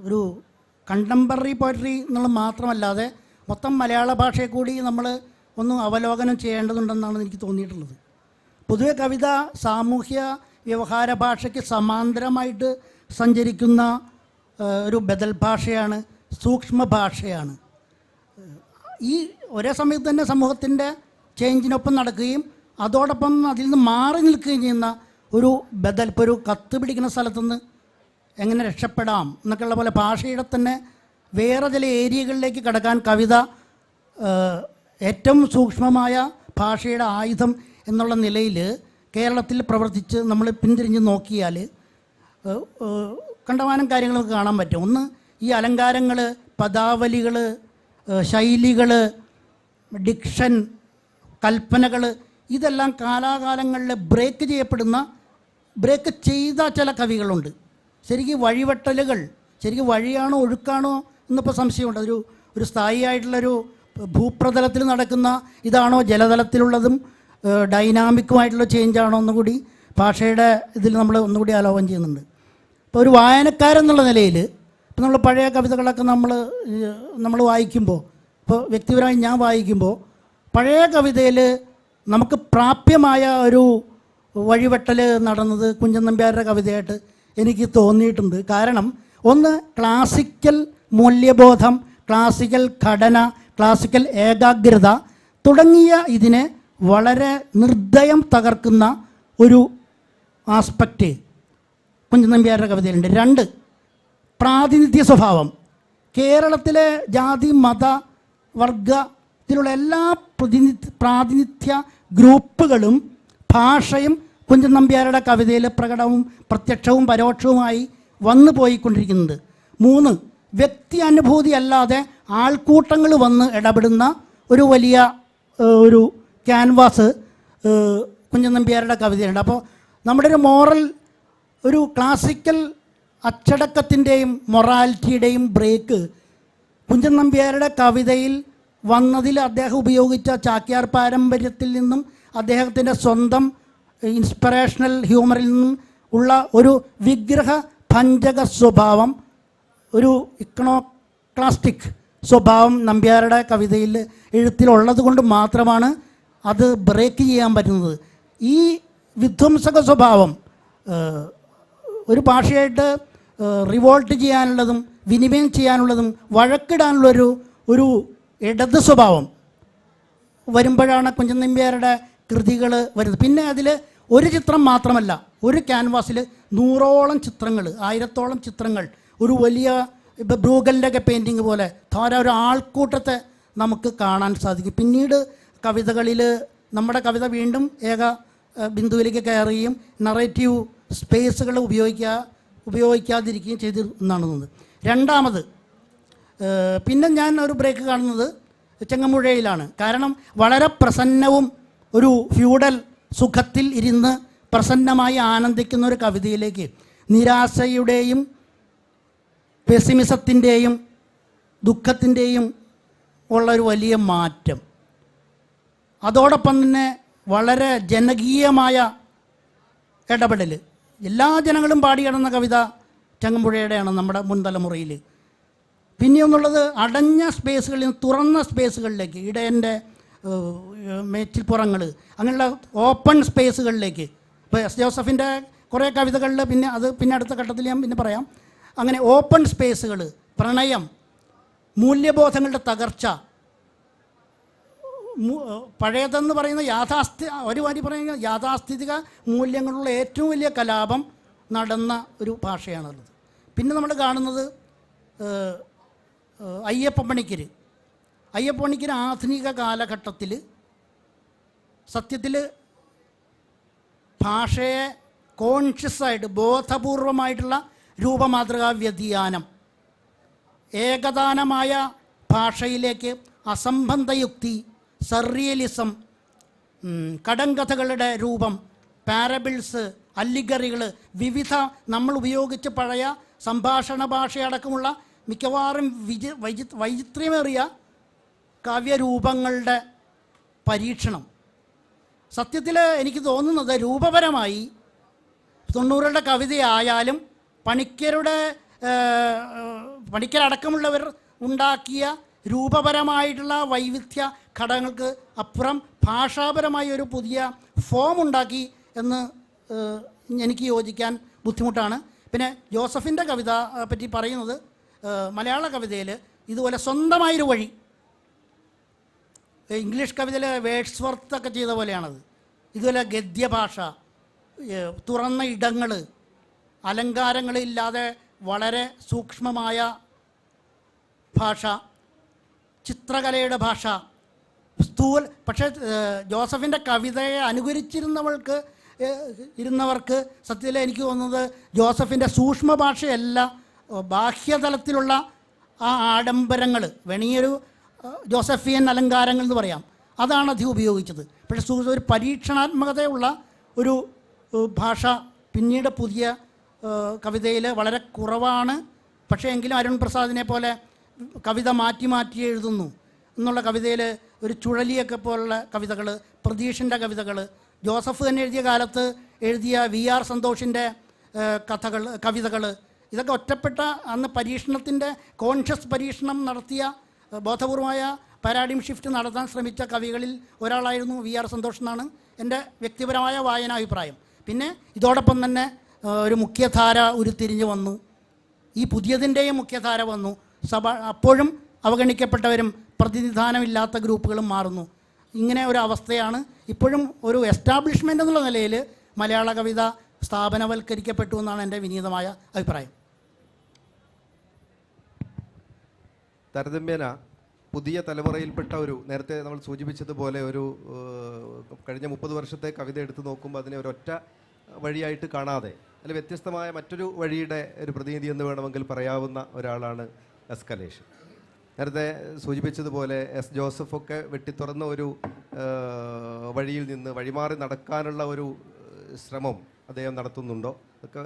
ഒരു കണ്ടംപററി പോയട്രി എന്നുള്ള മാത്രമല്ലാതെ മൊത്തം മലയാള ഭാഷയെ കൂടി നമ്മൾ ഒന്ന് അവലോകനം ചെയ്യേണ്ടതുണ്ടെന്നാണ് എനിക്ക് തോന്നിയിട്ടുള്ളത്. പൊതുവെ കവിത സാമൂഹ്യ വ്യവഹാര ഭാഷയ്ക്ക് സമാന്തരമായിട്ട് സഞ്ചരിക്കുന്ന ഒരു ബദൽ ഭാഷയാണ്, സൂക്ഷ്മ ഭാഷയാണ്. ഈ ഒരേ സമയത്ത് തന്നെ സമൂഹത്തിൻ്റെ ചേഞ്ചിനൊപ്പം നടക്കുകയും അതോടൊപ്പം അതിൽ നിന്ന് മാറി നിൽക്കുകയും ചെയ്യുന്ന ഒരു ബദൽ. ഇപ്പോൾ ഒരു കത്ത് പിടിക്കുന്ന സ്ഥലത്തുനിന്ന് എങ്ങനെ രക്ഷപ്പെടാം എന്നൊക്കെയുള്ള പോലെ ഭാഷയുടെ തന്നെ വേറെ ചില ഏരിയകളിലേക്ക് കടക്കാൻ കവിത ഏറ്റവും സൂക്ഷ്മമായ ഭാഷയുടെ ആയുധം എന്നുള്ള നിലയിൽ കേരളത്തിൽ പ്രവർത്തിച്ച് നമ്മൾ പിന്തിരിഞ്ഞ് നോക്കിയാൽ കണ്ടമാനം കാര്യങ്ങൾ നമുക്ക് കാണാൻ പറ്റും. ഒന്ന്, ഈ അലങ്കാരങ്ങൾ, പദാവലികൾ, ശൈലികൾ, ഡിക്ഷൻ, കൽപ്പനകൾ, ഇതെല്ലാം കാലാകാലങ്ങളിൽ ബ്രേക്ക് ചെയ്ത ചില കവികളുണ്ട്. ശരിക്കും വഴിവെട്ടലുകൾ, ശരിക്കും വഴിയാണോ ഒഴുക്കാണോ എന്നിപ്പോൾ സംശയമുണ്ട്. ഒരു സ്ഥായിയായിട്ടുള്ളൊരു ഭൂപ്രതലത്തിൽ നടക്കുന്ന ഇതാണോ, ജലതലത്തിലുള്ളതും ഡൈനാമിക്കുമായിട്ടുള്ള ചേഞ്ചാണോ എന്നുകൂടി ഭാഷയുടെ ഇതിൽ നമ്മൾ ഒന്നുകൂടി ആലോചന ചെയ്യുന്നുണ്ട്. ഇപ്പോൾ ഒരു വായനക്കാരെന്നുള്ള നിലയിൽ ഇപ്പോൾ നമ്മൾ പഴയ കവിതകളൊക്കെ നമ്മൾ വായിക്കുമ്പോൾ, ഇപ്പോൾ വ്യക്തിപരമായി ഞാൻ വായിക്കുമ്പോൾ പഴയ കവിതയിൽ നമുക്ക് പ്രാപ്യമായ ഒരു വഴിവെട്ടൽ നടന്നത് കുഞ്ചൻ നമ്പ്യാരുടെ കവിതയായിട്ട് എനിക്ക് തോന്നിയിട്ടുണ്ട്. കാരണം ഒന്ന്, ക്ലാസിക്കൽ മൂല്യബോധം, ക്ലാസിക്കൽ ഘടന, ക്ലാസിക്കൽ ഏകാഗ്രത തുടങ്ങിയ ഇതിനെ വളരെ നിർദ്ദയം തകർക്കുന്ന ഒരു ആസ്പെക്റ്റ് കുഞ്ചൻ നമ്പ്യാരുടെ കവിതയിലുണ്ട്. രണ്ട്, പ്രാതിനിധ്യ സ്വഭാവം. കേരളത്തിലെ ജാതി, മത, വർഗത്തിലുള്ള എല്ലാ പ്രാതിനിധ്യ ഗ്രൂപ്പുകളും ഭാഷയും കുഞ്ചൻ നമ്പ്യാരുടെ കവിതയിൽ പ്രകടവും പ്രത്യക്ഷവും പരോക്ഷവുമായി വന്നു പോയിക്കൊണ്ടിരിക്കുന്നുണ്ട്. മൂന്ന്, വ്യക്തി അനുഭൂതി അല്ലാതെ ആൾക്കൂട്ടങ്ങൾ വന്ന് ഇടപെടുന്ന ഒരു വലിയ ഒരു ക്യാൻവാസ് കുഞ്ചൻ നമ്പ്യാരുടെ കവിതയുണ്ട്. അപ്പോൾ നമ്മുടെ ഒരു മോറൽ, ഒരു ക്ലാസിക്കൽ അച്ചടക്കത്തിൻ്റെയും മൊറാലിറ്റിയുടെയും ബ്രേക്ക് കുഞ്ചൻ നമ്പ്യാരുടെ കവിതയിൽ വന്നതിൽ അദ്ദേഹം ഉപയോഗിച്ച ചാക്യാർ പാരമ്പര്യത്തിൽ നിന്നും അദ്ദേഹത്തിൻ്റെ സ്വന്തം ഇൻസ്പിറേഷണൽ ഹ്യൂമറിൽ നിന്നും ഉള്ള ഒരു വിഗ്രഹ ഭഞ്ജക സ്വഭാവം, ഒരു ഇക്കണോക്ലാസ്റ്റിക് സ്വഭാവം നമ്പ്യാരുടെ കവിതയിൽ എഴുത്തിലുള്ളത് കൊണ്ട് മാത്രമാണ് അത് ബ്രേക്ക് ചെയ്യാൻ പറ്റുന്നത്. ഈ വിധ്വംസക സ്വഭാവം ഒരു ഭാഷയായിട്ട് റിവോൾട്ട് ചെയ്യാനുള്ളതും വിനിമയം ചെയ്യാനുള്ളതും വഴക്കിടാനുള്ളൊരു ഇടത് സ്വഭാവം വരുമ്പോഴാണ് കുഞ്ചൻ നമ്പ്യാരുടെ കൃതികൾ വരുന്നത്. പിന്നെ അതിൽ ഒരു ചിത്രം മാത്രമല്ല, ഒരു ക്യാൻവാസിൽ 100ഓളം ചിത്രങ്ങൾ, 1000ഓളം ചിത്രങ്ങൾ, ഒരു വലിയ ഇപ്പോൾ ബ്രൂഗലിൻ്റെയൊക്കെ പെയിൻറ്റിങ് പോലെ ഒരു ആൾക്കൂട്ടത്തെ നമുക്ക് കാണാൻ സാധിക്കും. പിന്നീട് കവിതകളിൽ നമ്മുടെ കവിത വീണ്ടും ബിന്ദുവിലേക്ക് കയറുകയും നറേറ്റീവ് സ്പേസുകൾ ഉപയോഗിക്കാതിരിക്കുകയും ചെയ്തിരുന്നാണ് തോന്നുന്നത്. രണ്ടാമത്, പിന്നെ ഞാൻ ഒരു ബ്രേക്ക് കാണുന്നത് ചെങ്ങമ്പുഴയിലാണ്. കാരണം വളരെ പ്രസന്നവും ഒരു ഫ്യൂഡൽ സുഖത്തിൽ ഇരുന്ന് പ്രസന്നമായി ആനന്ദിക്കുന്ന ഒരു കവിതയിലേക്ക് നിരാശയുടെയും പെസിമിസത്തിൻ്റെയും ദുഃഖത്തിൻ്റെയും ഉള്ളൊരു വലിയ മാറ്റം, അതോടൊപ്പം തന്നെ വളരെ ജനകീയമായ ഇടപെടൽ. എല്ലാ ജനങ്ങളും പാടി കിടന്ന കവിത ചെങ്ങമ്പുഴയുടെയാണ് നമ്മുടെ മുൻതലമുറയിൽ. പിന്നെയൊന്നുള്ളത് അടഞ്ഞ സ്പേസുകളിൽ നിന്ന് തുറന്ന സ്പേസുകളിലേക്ക്, ഇടയൻ്റെ മേച്ചിൽപ്പുറങ്ങൾ, അങ്ങനെയുള്ള ഓപ്പൺ സ്പേസുകളിലേക്ക്. ഇപ്പോൾ എസ് ജോസഫിൻ്റെ കുറേ കവിതകളിൽ പിന്നെ അടുത്ത ഘട്ടത്തിൽ ഞാൻ പിന്നെ പറയാം. അങ്ങനെ ഓപ്പൺ സ്പേസുകൾ, പ്രണയം, മൂല്യബോധങ്ങളുടെ തകർച്ച, പഴയതെന്ന് പറയുന്ന ഒരു വരി പറയുന്ന യാഥാസ്ഥിതിക മൂല്യങ്ങളുള്ള ഏറ്റവും വലിയ കലാപം നടന്ന ഒരു ഭാഷയാണുള്ളത്. പിന്നെ നമ്മൾ കാണുന്നത് അയ്യപ്പ പണിക്കർ ആധുനിക കാലഘട്ടത്തിൽ സത്യത്തിൽ ഭാഷയെ കോൺഷ്യസായിട്ട് ബോധപൂർവമായിട്ടുള്ള രൂപമാതൃകാ വ്യതിയാനം, ഏകദാനമായ ഭാഷയിലേക്ക് അസംബന്ധയുക്തി, സർറിയലിസം, കടങ്കഥകളുടെ രൂപം, പാരബിൾസ്, അല്ലിഗറികൾ, വിവിധ നമ്മൾ ഉപയോഗിച്ച് പഴയ സംഭാഷണ ഭാഷയടക്കമുള്ള മിക്കവാറും വൈചിത്ര്യമേറിയ കാവ്യരൂപങ്ങളുടെ പരീക്ഷണം. സത്യത്തിൽ എനിക്ക് തോന്നുന്നത് രൂപപരമായി 90കളുടെ കവിതയായാലും പണിക്കരടക്കമുള്ളവർ ഉണ്ടാക്കിയ രൂപപരമായിട്ടുള്ള വൈവിധ്യ ഘടകങ്ങൾക്ക് അപ്പുറം ഭാഷാപരമായ ഒരു പുതിയ ഫോം ഉണ്ടാക്കി എന്ന് എനിക്ക് യോജിക്കാൻ ബുദ്ധിമുട്ടാണ്. പിന്നെ ജോസഫിൻ്റെ കവിത പറ്റി പറയുന്നത്, മലയാള കവിതയിൽ ഇതുപോലെ സ്വന്തമായൊരു വഴി, ഇംഗ്ലീഷ് കവിതയിൽ വേഡ്സ്വർത്ത് ചെയ്ത പോലെയാണത്. ഇതുപോലെ ഗദ്യഭാഷ, തുറന്ന ഇടങ്ങൾ, അലങ്കാരങ്ങളില്ലാതെ വളരെ സൂക്ഷ്മമായ ഭാഷ, ചിത്രകലയുടെ ഭാഷ, പക്ഷേ ജോസഫിൻ്റെ കവിതയെ ഇരുന്നവർക്ക് സത്യത്തിൽ എനിക്ക് തോന്നുന്നത് ജോസഫിൻ്റെ സൂക്ഷ്മ ഭാഷയല്ല, ബാഹ്യതലത്തിലുള്ള ആ ആഡംബരങ്ങൾ, വേണമെങ്കിൽ ജോസഫിയൻ അലങ്കാരങ്ങൾ എന്ന് പറയാം, അതാണ് അധികം ഉപയോഗിച്ചത്. പക്ഷേ ഒരു പരീക്ഷണാത്മകതയുള്ള ഒരു ഭാഷ പിന്നീട് പുതിയ കവിതയിൽ വളരെ കുറവാണ്. പക്ഷേ എങ്കിലും അരുൺ പ്രസാദിനെ പോലെ കവിത മാറ്റി മാറ്റി എഴുതുന്നു എന്നുള്ള കവിതയിൽ ഒരു ചുഴലിയൊക്കെ പോലുള്ള കവിതകൾ, പ്രതീഷിൻ്റെ കവിതകൾ, ജോസഫ് തന്നെ എഴുതിയ കാലത്ത് എഴുതിയ VR സന്തോഷിൻ്റെ കവിതകൾ, ഇതൊക്കെ ഒറ്റപ്പെട്ട അന്ന് പരീക്ഷണത്തിൻ്റെ കോൺഷ്യസ് പരീക്ഷണം നടത്തിയ, ബോധപൂർവമായ പാരാഡിം ഷിഫ്റ്റ് നടത്താൻ ശ്രമിച്ച കവികളിൽ ഒരാളായിരുന്നു VR സന്തോഷ് എന്നാണ് എൻ്റെ വ്യക്തിപരമായ വായനാഭിപ്രായം. പിന്നെ ഇതോടൊപ്പം തന്നെ ഒരു മുഖ്യധാര ഉരുത്തിരിഞ്ഞ് വന്നു, ഈ പുതിയതിൻ്റെയും മുഖ്യധാര വന്നു. അപ്പോഴും അവഗണിക്കപ്പെട്ടവരും പ്രതിനിധാനമില്ലാത്ത ഗ്രൂപ്പുകളും മാറുന്നു. ഇങ്ങനെ ഒരു അവസ്ഥയാണ് ഇപ്പോഴും. ഒരു എസ്റ്റാബ്ലിഷ്മെൻ്റ് എന്നുള്ള നിലയിൽ മലയാള കവിത സ്ഥാപനവൽക്കരിക്കപ്പെട്ടു എന്നാണ് എൻ്റെ വിനീതമായ അഭിപ്രായം. താരതമ്യേന പുതിയ തലമുറയിൽപ്പെട്ട നേരത്തെ നമ്മൾ സൂചിപ്പിച്ചതുപോലെ കഴിഞ്ഞ 30 വർഷത്തെ കവിത എടുത്തു നോക്കുമ്പോൾ അതിനെ ഒരൊറ്റ വഴിയായിട്ട് കാണാതെ അതിൽ വ്യത്യസ്തമായ മറ്റൊരു വഴിയുടെ ഒരു പ്രതിനിധി എന്ന് വേണമെങ്കിൽ പറയാവുന്ന ഒരാളാണ് എസ് കലേഷ്. നേരത്തെ സൂചിപ്പിച്ചതുപോലെ എസ് ജോസഫൊക്കെ വെട്ടിത്തുറന്ന ഒരു വഴിയിൽ നിന്ന് വഴിമാറി നടക്കാനുള്ള ഒരു ശ്രമം അദ്ദേഹം നടത്തുന്നുണ്ടോ അതൊക്കെ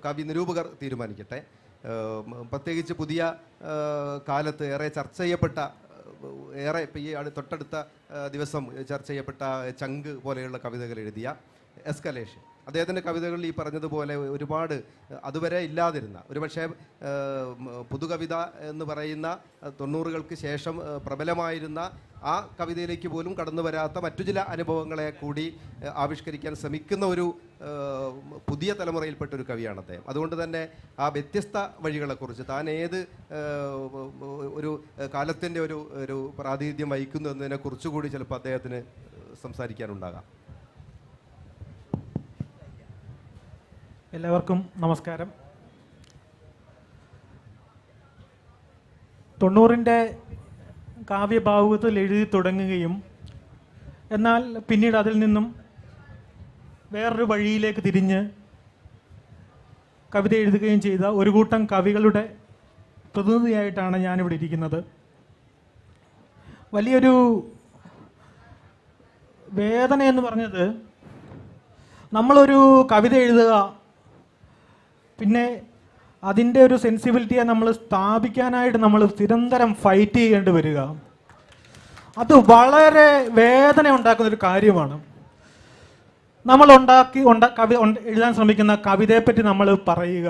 കാവ്യ നിരൂപകർ തീരുമാനിക്കട്ടെ. പ്രത്യേകിച്ച് പുതിയ കാലത്ത് ഏറെ ചർച്ച ചെയ്യപ്പെട്ട, ഇപ്പോൾ ഈ തൊട്ടടുത്ത ദിവസം ചർച്ച ചെയ്യപ്പെട്ട ചങ്ക് പോലെയുള്ള കവിതകൾ എഴുതിയ എസ് കലേഷ്, അദ്ദേഹത്തിൻ്റെ കവിതകളിൽ ഈ പറഞ്ഞതുപോലെ ഒരുപാട് അതുവരെ ഇല്ലാതിരുന്ന, ഒരുപക്ഷെ പുതുകവിത എന്ന് പറയുന്ന 90-കൾക്ക് ശേഷം പ്രബലമായിരുന്ന ആ കവിതയിലേക്ക് പോലും കടന്നു വരാത്ത മറ്റു ചില അനുഭവങ്ങളെ കൂടി ആവിഷ്കരിക്കാൻ ശ്രമിക്കുന്ന ഒരു പുതിയ തലമുറയിൽപ്പെട്ടൊരു കവിയാണ് അദ്ദേഹം. അതുകൊണ്ട് തന്നെ ആ വ്യത്യസ്ത വഴികളെക്കുറിച്ച് താൻ ഏത് ഒരു കാലത്തിൻ്റെ ഒരു പ്രാതിനിധ്യം വഹിക്കുന്നു എന്നതിനെക്കുറിച്ചുകൂടി ചിലപ്പോൾ അദ്ദേഹത്തിന് സംസാരിക്കാനുണ്ടാകാം. എല്ലാവർക്കും നമസ്കാരം. 90-ൻ്റെ കാവ്യഭാവുകത്തിൽ എഴുതി തുടങ്ങുകയും എന്നാൽ പിന്നീട് അതിൽ നിന്നും വേറൊരു വഴിയിലേക്ക് തിരിഞ്ഞ് കവിത എഴുതുകയും ചെയ്ത ഒരു കൂട്ടം കവികളുടെ പ്രതിനിധിയായിട്ടാണ് ഞാനിവിടെ ഇരിക്കുന്നത്. വലിയൊരു വേദന എന്ന് പറഞ്ഞത്, നമ്മളൊരു കവിത എഴുതുക, പിന്നെ അതിൻ്റെ ഒരു സെൻസിബിലിറ്റിയെ നമ്മൾ സ്ഥാപിക്കാനായിട്ട് നമ്മൾ നിരന്തരം ഫൈറ്റ് ചെയ്യേണ്ടി വരിക. അത് വളരെ വേദന ഉണ്ടാക്കുന്നൊരു കാര്യമാണ്. നമ്മൾ എഴുതാൻ ശ്രമിക്കുന്ന കവിതയെപ്പറ്റി നമ്മൾ പറയുക,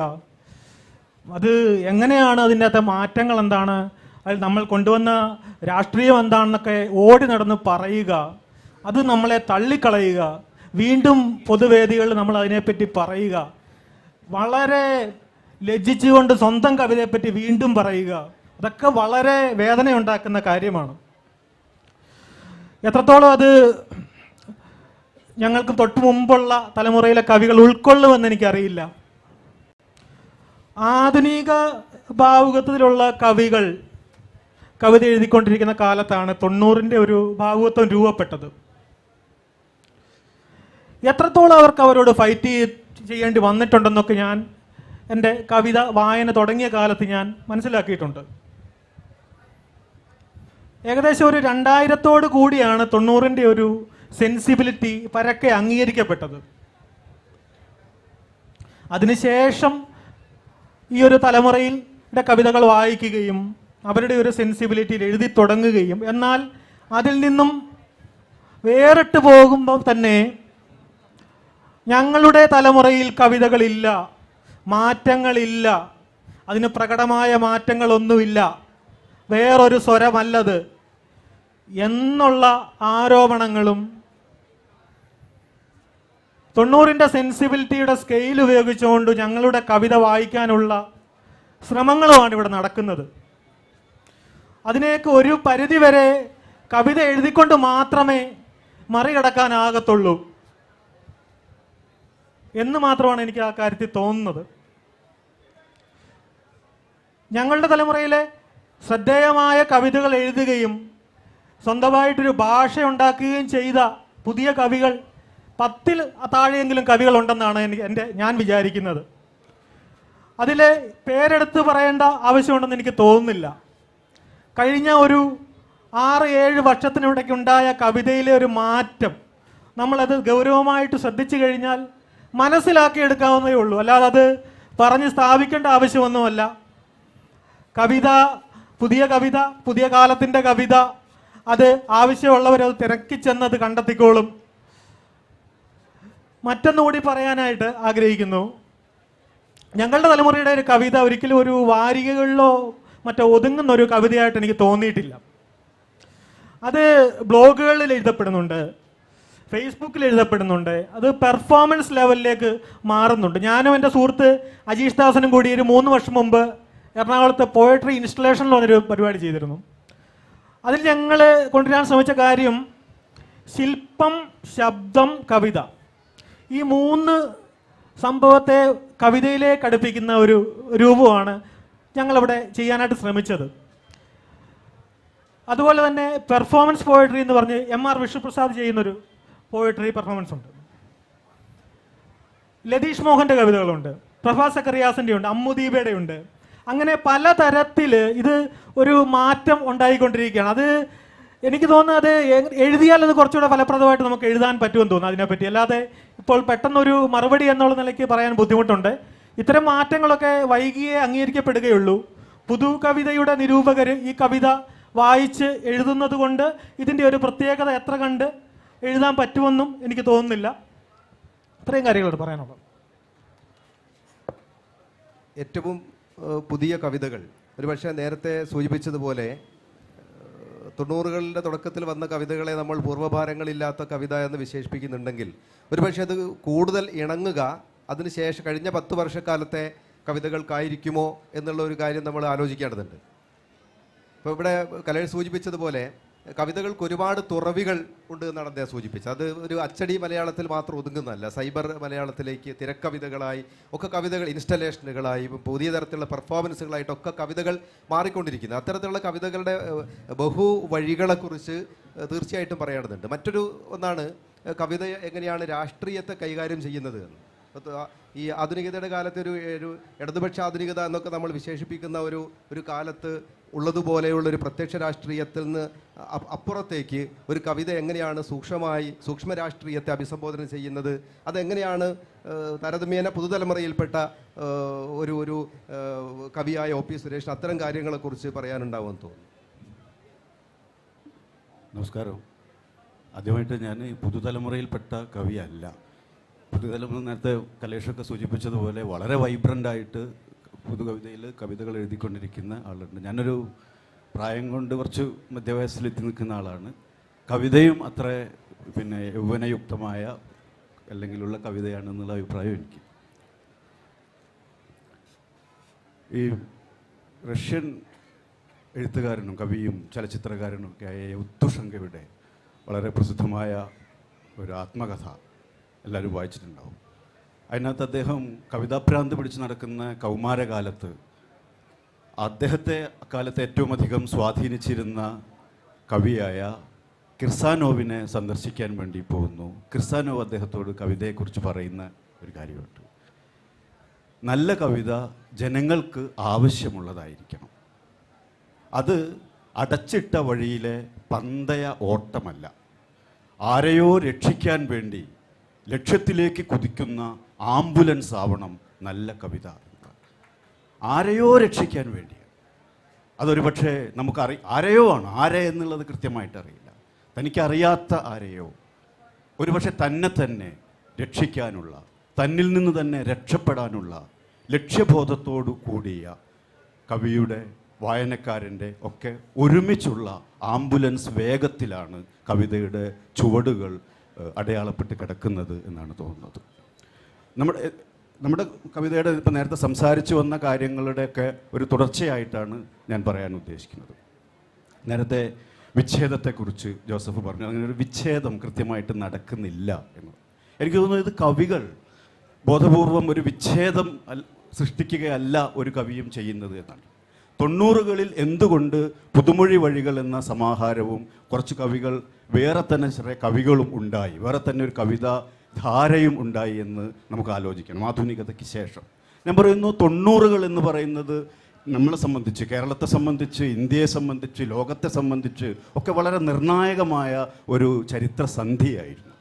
അത് എങ്ങനെയാണ്, അതിൻ്റെ അകത്തെ മാറ്റങ്ങൾ എന്താണ്, അതിൽ നമ്മൾ കൊണ്ടുവന്ന രാഷ്ട്രീയം എന്താണെന്നൊക്കെ ഓടി നടന്ന് പറയുക, അത് നമ്മളെ തള്ളിക്കളയുക, വീണ്ടും പൊതുവേദികളിൽ നമ്മൾ അതിനെപ്പറ്റി പറയുക, വളരെ ലജ്ജിച്ചുകൊണ്ട് സ്വന്തം കവിതയെപ്പറ്റി വീണ്ടും പറയുക, അതൊക്കെ വളരെ വേദനയുണ്ടാക്കുന്ന കാര്യമാണ്. എത്രത്തോളം അത് ഞങ്ങൾക്ക് തൊട്ട് മുമ്പുള്ള തലമുറയിലെ കവികൾ ഉൾക്കൊള്ളുമെന്ന് എനിക്കറിയില്ല. ആധുനിക ഭാവുകത്തിലുള്ള കവികൾ കവിത എഴുതിക്കൊണ്ടിരിക്കുന്ന കാലത്താണ് 90-ൻ്റെ ഒരു ഭാവുകത്വം രൂപപ്പെട്ടത്. എത്രത്തോളം അവർക്ക് അവരോട് ഫൈറ്റ് ചെയ്യേണ്ടി വന്നിട്ടുണ്ടെന്നൊക്കെ ഞാൻ എൻ്റെ കവിത വായന തുടങ്ങിയ കാലത്ത് ഞാൻ മനസ്സിലാക്കിയിട്ടുണ്ട്. ഏകദേശം ഒരു 2000-ഓട് കൂടിയാണ് 90-ൻ്റെ ഒരു സെൻസിബിലിറ്റി പരക്കെ അംഗീകരിക്കപ്പെട്ടത്. അതിനുശേഷം ഈ ഒരു തലമുറയിലെ കവിതകൾ വായിക്കുകയും അവരുടെ ഒരു സെൻസിബിലിറ്റിയിൽ എഴുതി തുടങ്ങുകയും, എന്നാൽ അതിൽ നിന്നും വേറിട്ട് പോകുമ്പോൾ തന്നെ ഞങ്ങളുടെ തലമുറയിൽ കവിതകളില്ല, മാറ്റങ്ങളില്ല, അതിന് പ്രകടമായ മാറ്റങ്ങളൊന്നുമില്ല, വേറൊരു സ്വരമല്ലത് എന്നുള്ള ആരോപണങ്ങളും 90-ൻ്റെ സെൻസിബിലിറ്റിയുടെ സ്കെയിൽ ഉപയോഗിച്ചുകൊണ്ട് ഞങ്ങളുടെ കവിത വായിക്കാനുള്ള ശ്രമങ്ങളുമാണ് ഇവിടെ നടക്കുന്നത്. അതിനെയൊക്കെ ഒരു പരിധിവരെ കവിത എഴുതിക്കൊണ്ട് മാത്രമേ മറികടക്കാനാകത്തുള്ളൂ എന്ന് മാത്രമാണ് എനിക്ക് ആ കാര്യത്തിൽ തോന്നുന്നത്. ഞങ്ങളുടെ തലമുറയിലെ ശ്രദ്ധേയമായ കവിതകൾ എഴുതുകയും സ്വന്തമായിട്ടൊരു ഭാഷ ഉണ്ടാക്കുകയും ചെയ്ത പുതിയ കവികൾ 10-ൽ താഴെയെങ്കിലും കവികളുണ്ടെന്നാണ് ഞാൻ വിചാരിക്കുന്നത്. അതിൽ പേരെടുത്ത് പറയേണ്ട ആവശ്യമുണ്ടെന്ന് എനിക്ക് തോന്നുന്നില്ല. കഴിഞ്ഞ ഒരു 6-7 വർഷത്തിനിടയ്ക്കുണ്ടായ കവിതയിലെ ഒരു മാറ്റം നമ്മളത് ഗൗരവമായിട്ട് ശ്രദ്ധിച്ചു കഴിഞ്ഞാൽ മനസ്സിലാക്കിയെടുക്കാവുന്നതേ ഉള്ളൂ. അല്ലാതെ അത് പറഞ്ഞ് സ്ഥാപിക്കേണ്ട ആവശ്യമൊന്നുമല്ല. കവിത, പുതിയ കാലത്തിൻ്റെ കവിത, അത് ആവശ്യമുള്ളവരത് തിരക്കിച്ചെന്നത് കണ്ടെത്തിക്കോളും. മറ്റൊന്നുകൂടി പറയാനായിട്ട് ആഗ്രഹിക്കുന്നു. ഞങ്ങളുടെ തലമുറയുടെ ഒരു കവിത ഒരിക്കലും ഒരു വാരികകളിലോ മറ്റോ ഒതുങ്ങുന്ന ഒരു കവിതയായിട്ട് എനിക്ക് തോന്നിയിട്ടില്ല. അത് ബ്ലോഗുകളിൽ എഴുതപ്പെടുന്നുണ്ട്, ഫേസ്ബുക്കിൽ എഴുതപ്പെടുന്നുണ്ട്, അത് പെർഫോമൻസ് ലെവലിലേക്ക് മാറുന്നുണ്ട്. ഞാനും എൻ്റെ സുഹൃത്ത് അജീഷ് ദാസനും കൂടി ഒരു 3 വർഷം മുമ്പ് എറണാകുളത്ത് പോയട്രി ഇൻസ്റ്റലേഷനിൽ വന്നൊരു പരിപാടി ചെയ്തിരുന്നു. അതിൽ ഞങ്ങൾ കൊണ്ടുവരാൻ ശ്രമിച്ച കാര്യം ശില്പം, ശബ്ദം, കവിത, ഈ 3 സംഭവത്തെ കവിതയിലേക്ക് അടുപ്പിക്കുന്ന ഒരു രൂപമാണ് ഞങ്ങളവിടെ ചെയ്യാനായിട്ട് ശ്രമിച്ചത്. അതുപോലെ തന്നെ പെർഫോമൻസ് പോയട്രി എന്ന് പറഞ്ഞ് MR വിഷ്ണുപ്രസാദ് ചെയ്യുന്നൊരു പോയട്രി പെർഫോമൻസ് ഉണ്ട്. ലതീഷ് മോഹൻ്റെ കവിതകളുണ്ട്, പ്രഭാ സക്കറിയാസിൻ്റെ ഉണ്ട്, അമ്മുദീപയുടെ ഉണ്ട്. അങ്ങനെ പല തരത്തിൽ ഇത് ഒരു മാറ്റം ഉണ്ടായിക്കൊണ്ടിരിക്കുകയാണ്. അത് എനിക്ക് തോന്നുന്നത് അത് എഴുതിയാൽ അത് കുറച്ചുകൂടെ ഫലപ്രദമായിട്ട് നമുക്ക് എഴുതാൻ പറ്റുമെന്ന് തോന്നുന്നു അതിനെപ്പറ്റി. അല്ലാതെ ഇപ്പോൾ പെട്ടെന്നൊരു മറുപടി എന്നുള്ള നിലയ്ക്ക് പറയാൻ ബുദ്ധിമുട്ടുണ്ട്. ഇത്തരം മാറ്റങ്ങളൊക്കെ വൈകിയേ അംഗീകരിക്കപ്പെടുകയുള്ളൂ. പുതു കവിതയുടെ നിരൂപകർ ഈ കവിത വായിച്ച് എഴുതുന്നത് കൊണ്ട് ഇതിൻ്റെ ഒരു പ്രത്യേകത എത്ര കണ്ട് എഴുതാൻ പറ്റുമെന്നും എനിക്ക് തോന്നുന്നില്ല. ഇത്രയും കാര്യങ്ങളോട് പറയാനുള്ളത്. ഏറ്റവും പുതിയ കവിതകൾ ഒരുപക്ഷെ നേരത്തെ സൂചിപ്പിച്ചതുപോലെ 90കളുടെ തുടക്കത്തിൽ വന്ന കവിതകളെ നമ്മൾ പൂർവ്വഭാരങ്ങളില്ലാത്ത കവിത എന്ന് വിശേഷിപ്പിക്കുന്നുണ്ടെങ്കിൽ ഒരുപക്ഷെ അത് കൂടുതൽ ഇണങ്ങുക അതിനുശേഷം കഴിഞ്ഞ 10 വർഷക്കാലത്തെ കവിതകൾക്കായിരിക്കുമോ എന്നുള്ള ഒരു കാര്യം നമ്മൾ ആലോചിക്കേണ്ടതുണ്ട്. ഇപ്പോൾ ഇവിടെ കലേഷ് സൂചിപ്പിച്ചതുപോലെ കവിതകൾക്ക് ഒരുപാട് തുറവികൾ ഉണ്ട് എന്നാണ് അദ്ദേഹം സൂചിപ്പിച്ചത്. അത് ഒരു അച്ചടി മലയാളത്തിൽ മാത്രം ഒതുങ്ങുന്നതല്ല, സൈബർ മലയാളത്തിലേക്ക് തിരക്കവിതകളായി ഒക്കെ കവിതകൾ, ഇൻസ്റ്റലേഷനുകളായി, പുതിയ തരത്തിലുള്ള പെർഫോമൻസുകളായിട്ടൊക്കെ കവിതകൾ മാറിക്കൊണ്ടിരിക്കുന്നത്. അത്തരത്തിലുള്ള കവിതകളുടെ ബഹു വഴികളെക്കുറിച്ച് തീർച്ചയായിട്ടും പറയേണ്ടതുണ്ട്. മറ്റൊരു ഒന്നാണ് കവിത എങ്ങനെയാണ് രാഷ്ട്രീയത്തെ കൈകാര്യം ചെയ്യുന്നത് എന്ന്. ഈ ആധുനികതയുടെ കാലത്ത് ഒരു ഇടതുപക്ഷ ആധുനികത എന്നൊക്കെ നമ്മൾ വിശേഷിപ്പിക്കുന്ന ഒരു കാലത്ത് ഉള്ളതുപോലെയുള്ളൊരു പ്രത്യക്ഷ രാഷ്ട്രീയത്തിൽ നിന്ന് അപ്പുറത്തേക്ക് ഒരു കവിത എങ്ങനെയാണ് സൂക്ഷ്മ രാഷ്ട്രീയത്തെ അഭിസംബോധന ചെയ്യുന്നത്, അതെങ്ങനെയാണ് താരതമ്യേന പുതുതലമുറയിൽപ്പെട്ട ഒരു കവിയായ OP സുരേഷ് അത്തരം കാര്യങ്ങളെക്കുറിച്ച് പറയാനുണ്ടാവുമെന്ന് തോന്നുന്നു. നമസ്കാരം. ആദ്യമായിട്ട് ഞാൻ പുതുതലമുറയിൽപ്പെട്ട കവിയല്ല. പുതുതലമുറ നേരത്തെ കലേഷൊക്കെ സൂചിപ്പിച്ചതുപോലെ വളരെ വൈബ്രൻ്റായിട്ട് പുതുകവിതയിൽ കവിതകൾ എഴുതിക്കൊണ്ടിരിക്കുന്ന ആളുണ്ട്. ഞാനൊരു പ്രായം കൊണ്ട് കുറച്ച് മധ്യവയസ്സിലെത്തി നിൽക്കുന്ന ആളാണ്. കവിതയും അത്ര യൗവനയുക്തമായ അല്ലെങ്കിലുള്ള കവിതയാണെന്നുള്ള അഭിപ്രായം എനിക്ക്. ഈ റഷ്യൻ എഴുത്തുകാരനും കവിയും ചലച്ചിത്രകാരനും ഒക്കെ ആയ യുത്തുഷങ്കയുടെ വളരെ പ്രസിദ്ധമായ ഒരു ആത്മകഥ എല്ലാവരും വായിച്ചിട്ടുണ്ടാവും. അതിനകത്ത് അദ്ദേഹം കവിതാഭ്രാന്ത് പിടിച്ച് നടക്കുന്ന കൗമാരകാലത്ത് അദ്ദേഹത്തെ അക്കാലത്ത് ഏറ്റവും അധികം സ്വാധീനിച്ചിരുന്ന കവിയായ കിർസാനോവിനെ സന്ദർശിക്കാൻ വേണ്ടി പോകുന്നു. കിർസാനോവ് അദ്ദേഹത്തോട് കവിതയെക്കുറിച്ച് പറയുന്ന ഒരു കാര്യമുണ്ട്. നല്ല കവിത ജനങ്ങൾക്ക് ആവശ്യമുള്ളതായിരിക്കണം. അത് അടച്ചിട്ട വഴിയിലെ പന്തയ ഓട്ടമല്ല, ആരെയോ രക്ഷിക്കാൻ വേണ്ടി ലക്ഷ്യത്തിലേക്ക് കുതിക്കുന്ന ആംബുലൻസ് ആവണം നല്ല കവിത. ആരെയോ രക്ഷിക്കാൻ വേണ്ടിയാണ്. അതൊരു പക്ഷേ ആരെയോ ആണ്, ആരെ എന്നുള്ളത് കൃത്യമായിട്ട് അറിയില്ല. തനിക്കറിയാത്ത ആരെയോ ഒരുപക്ഷെ തന്നെ രക്ഷിക്കാനുള്ള, തന്നിൽ നിന്ന് തന്നെ രക്ഷപ്പെടാനുള്ള ലക്ഷ്യബോധത്തോടു കൂടിയ കവിയുടെ, വായനക്കാരൻ്റെ ഒക്കെ ഒരുമിച്ചുള്ള ആംബുലൻസ് വേഗത്തിലാണ് കവിതയുടെ ചുവടുകൾ അടയാളപ്പെട്ട് കിടക്കുന്നത് എന്നാണ് തോന്നുന്നത്. നമ്മുടെ കവിതയുടെ ഇപ്പം നേരത്തെ സംസാരിച്ചു വന്ന കാര്യങ്ങളുടെയൊക്കെ ഒരു തുടർച്ചയായിട്ടാണ് ഞാൻ പറയാൻ ഉദ്ദേശിക്കുന്നത്. നേരത്തെ വിച്ഛേദത്തെക്കുറിച്ച് ജോസഫ് പറഞ്ഞു. അങ്ങനെ ഒരു വിച്ഛേദം കൃത്യമായിട്ട് നടക്കുന്നില്ല എന്ന്. എനിക്ക് തോന്നുന്നത് ഇത് കവികൾ ബോധപൂർവം ഒരു വിച്ഛേദം സൃഷ്ടിക്കുകയല്ല ഒരു കവിയും ചെയ്യുന്നത് എന്നാണ്. 90കളിൽ എന്തുകൊണ്ട് പുതുമൊഴി വഴികൾ എന്ന സമാഹാരവും കുറച്ച് കവികൾ വേറെ തന്നെ ചെറിയ കവികളും ഉണ്ടായി, വേറെ തന്നെ ഒരു കവിതാ ധാരയും ഉണ്ടായി എന്ന് നമുക്ക് ആലോചിക്കണം ആധുനികതയ്ക്ക് ശേഷം. ഞാൻ പറയുന്നു 90കൾ എന്ന് പറയുന്നത് നമ്മളെ സംബന്ധിച്ച്, കേരളത്തെ സംബന്ധിച്ച്, ഇന്ത്യയെ സംബന്ധിച്ച്, ലോകത്തെ സംബന്ധിച്ച് ഒക്കെ വളരെ നിർണായകമായ ഒരു ചരിത്ര സന്ധിയായിരുന്നു.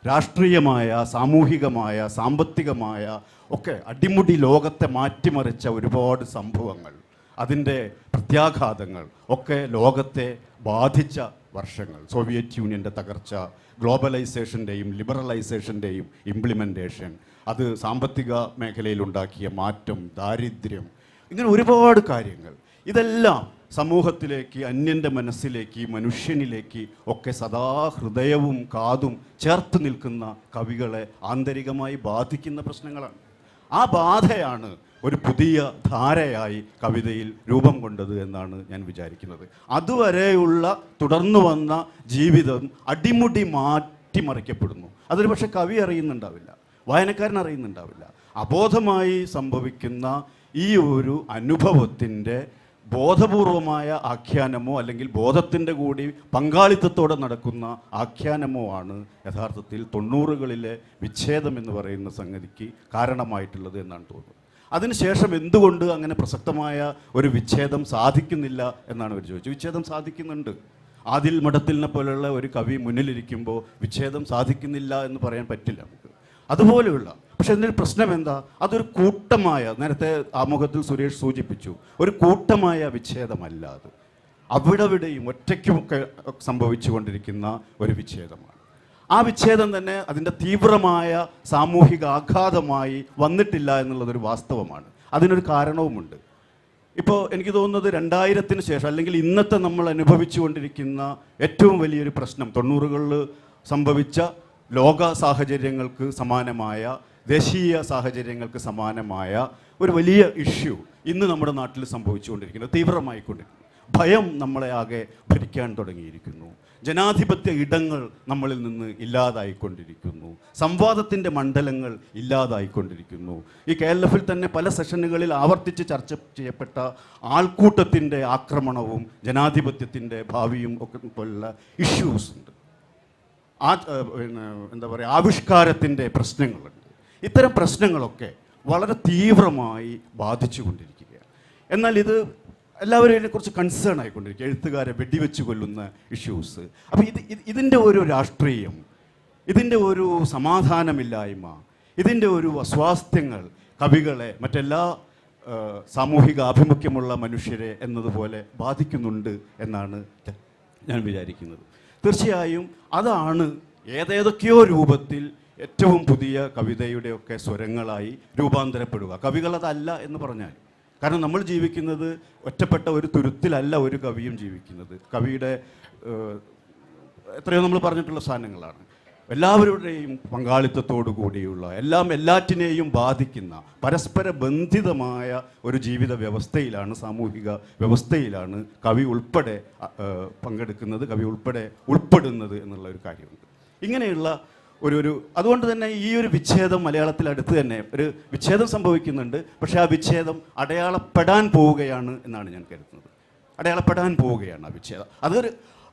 രാഷ്ട്രീയമായ, സാമൂഹികമായ, സാമ്പത്തികമായ ഒക്കെ അടിമുടി ലോകത്തെ മാറ്റിമറിച്ച ഒരുപാട് സംഭവങ്ങൾ, അതിൻ്റെ പ്രത്യാഘാതങ്ങൾ ഒക്കെ ലോകത്തെ ബാധിച്ച വർഷങ്ങൾ. സോവിയറ്റ് യൂണിയൻ്റെ തകർച്ച, ഗ്ലോബലൈസേഷൻ്റെയും ലിബറലൈസേഷൻ്റെയും ഇംപ്ലിമെൻറ്റേഷൻ, അത് സാമ്പത്തിക മേഖലയിലുണ്ടാക്കിയ മാറ്റം, ദാരിദ്ര്യം, ഇങ്ങനെ ഒരുപാട് കാര്യങ്ങൾ. ഇതെല്ലാം സമൂഹത്തിലേക്ക്, അന്യൻ്റെ മനസ്സിലേക്ക്, മനുഷ്യനിലേക്ക് ഒക്കെ സദാ ഹൃദയവും കാതും ചേർത്ത് നിൽക്കുന്ന കവികളെ ആന്തരികമായി ബാധിക്കുന്ന പ്രശ്നങ്ങളാണ്. ആ ബാധയാണ് ഒരു പുതിയ ധാരയായി കവിതയിൽ രൂപം കൊണ്ടത് എന്നാണ് ഞാൻ വിചാരിക്കുന്നത്. അതുവരെയുള്ള തുടർന്നു വന്ന ജീവിതം അടിമുടി മാറ്റിമറിക്കപ്പെടുന്നു. അതൊരു പക്ഷേ കവി അറിയുന്നുണ്ടാവില്ല, വായനക്കാരൻ അറിയുന്നുണ്ടാവില്ല. അബോധമായി സംഭവിക്കുന്ന ഈ ഒരു അനുഭവത്തിൻ്റെ ബോധപൂർവമായ ആഖ്യാനമോ അല്ലെങ്കിൽ ബോധത്തിൻ്റെ കൂടി പങ്കാളിത്തത്തോടെ നടക്കുന്ന ആഖ്യാനമോ ആണ് യഥാർത്ഥത്തിൽ 90കളിലെ വിച്ഛേദം എന്ന് പറയുന്ന സംഗതിക്ക് കാരണമായിട്ടുള്ളത് എന്നാണ് തോന്നുന്നത്. അതിനുശേഷം എന്തുകൊണ്ട് അങ്ങനെ പ്രസക്തമായ ഒരു വിച്ഛേദം സാധിക്കുന്നില്ല എന്നാണ് അവർ ചോദിച്ചത്. വിച്ഛേദം സാധിക്കുന്നുണ്ട്. ആദിൽ മഠത്തിലിനെ പോലുള്ള ഒരു കവി മുന്നിലിരിക്കുമ്പോൾ വിച്ഛേദം സാധിക്കുന്നില്ല എന്ന് പറയാൻ പറ്റില്ല നമുക്ക്. അതുപോലെയുള്ള, പക്ഷെ അതിൻ്റെ പ്രശ്നം എന്താ? അതൊരു കൂട്ടമായ, നേരത്തെ ആമുഖത്തിൽ സുരേഷ് സൂചിപ്പിച്ചു, ഒരു കൂട്ടമായ വിച്ഛേദമല്ല അത്. അവിടെവിടെയും ഒറ്റയ്ക്കുമൊക്കെ സംഭവിച്ചു കൊണ്ടിരിക്കുന്ന ഒരു വിച്ഛേദമാണ്. ആ വിച്ഛേദം തന്നെ അതിൻ്റെ തീവ്രമായ സാമൂഹിക ആഘാതമായി വന്നിട്ടില്ല എന്നുള്ളതൊരു വാസ്തവമാണ്. അതിനൊരു കാരണവുമുണ്ട്. ഇപ്പോൾ എനിക്ക് തോന്നുന്നത് 2000-ന് ശേഷം അല്ലെങ്കിൽ ഇന്നത്തെ നമ്മൾ അനുഭവിച്ചു കൊണ്ടിരിക്കുന്ന ഏറ്റവും വലിയൊരു പ്രശ്നം 90കളിൽ സംഭവിച്ച ലോക സാഹചര്യങ്ങൾക്ക് സമാനമായ, ദേശീയ സാഹചര്യങ്ങൾക്ക് സമാനമായ ഒരു വലിയ ഇഷ്യൂ ഇന്ന് നമ്മുടെ നാട്ടിൽ സംഭവിച്ചുകൊണ്ടിരിക്കുന്നത്, തീവ്രമായിക്കൊണ്ടിരിക്കുന്നു. ഭയം നമ്മളെ ആകെ ഭരിക്കാൻ തുടങ്ങിയിരിക്കുന്നു. ജനാധിപത്യ ഇടങ്ങൾ നമ്മളിൽ നിന്ന് ഇല്ലാതായിക്കൊണ്ടിരിക്കുന്നു. സംവാദത്തിൻ്റെ മണ്ഡലങ്ങൾ ഇല്ലാതായിക്കൊണ്ടിരിക്കുന്നു. ഈ KLF-ൽ തന്നെ പല സെഷനുകളിൽ ആവർത്തിച്ച് ചർച്ച ചെയ്യപ്പെട്ട ആൾക്കൂട്ടത്തിൻ്റെ ആക്രമണവും ജനാധിപത്യത്തിൻ്റെ ഭാവിയും ഒക്കെ പോലുള്ള ഇഷ്യൂസ് ഉണ്ട്. എന്താ പറയുക, ആവിഷ്കാരത്തിൻ്റെ പ്രശ്നങ്ങളുണ്ട്. ഇത്തരം പ്രശ്നങ്ങളൊക്കെ വളരെ തീവ്രമായി ബാധിച്ചു കൊണ്ടിരിക്കുകയാണ്. എന്നാൽ ഇത് എല്ലാവരും ഇതിനെക്കുറിച്ച് കൺസേൺ ആയിക്കൊണ്ടിരിക്കുക. എഴുത്തുകാരെ വെടിവെച്ച് കൊല്ലുന്ന ഇഷ്യൂസ്. അപ്പോൾ ഇതിൻ്റെ ഒരു രാഷ്ട്രീയം, ഇതിൻ്റെ ഒരു സമാധാനമില്ലായ്മ, ഇതിൻ്റെ ഒരു അസ്വാസ്ഥ്യങ്ങൾ കവികളെ, മറ്റെല്ലാ സാമൂഹിക ആഭിമുഖ്യമുള്ള മനുഷ്യരെ എന്നതുപോലെ ബാധിക്കുന്നുണ്ട് എന്നാണ് ഞാൻ വിചാരിക്കുന്നത്. തീർച്ചയായും അതാണ് ഏതേതൊക്കെയോ രൂപത്തിൽ ഏറ്റവും പുതിയ കവിതയുടെയൊക്കെ സ്വരങ്ങളായി രൂപാന്തരപ്പെടുക. കവികളതല്ല എന്ന് പറഞ്ഞാൽ, കാരണം നമ്മൾ ജീവിക്കുന്നത് ഒറ്റപ്പെട്ട ഒരു തുരുത്തിലല്ല ഒരു കവിയും ജീവിക്കുന്നത്. കവിയുടെ എത്രയോ നമ്മൾ പറഞ്ഞിട്ടുള്ള സാധനങ്ങളാണ്. എല്ലാവരുടെയും പങ്കാളിത്തത്തോടു കൂടിയുള്ള, എല്ലാറ്റിനെയും ബാധിക്കുന്ന പരസ്പര ബന്ധിതമായ ഒരു ജീവിത വ്യവസ്ഥയിലാണ്, സാമൂഹിക വ്യവസ്ഥയിലാണ് കവി ഉൾപ്പെടെ പങ്കെടുക്കുന്നത്, കവി ഉൾപ്പെടെ ഉൾപ്പെടുന്നത് എന്നുള്ള ഒരു കാര്യമുണ്ട്. ഇങ്ങനെയുള്ള അതുകൊണ്ട് തന്നെ ഈ ഒരു വിച്ഛേദം മലയാളത്തിൽ അടുത്ത് തന്നെ ഒരു വിച്ഛേദം സംഭവിക്കുന്നുണ്ട്. പക്ഷേ ആ വിച്ഛേദം അടയാളപ്പെടാൻ പോവുകയാണ് എന്നാണ് ഞാൻ കരുതുന്നത്. അടയാളപ്പെടാൻ പോവുകയാണ് ആ വിച്ഛേദം.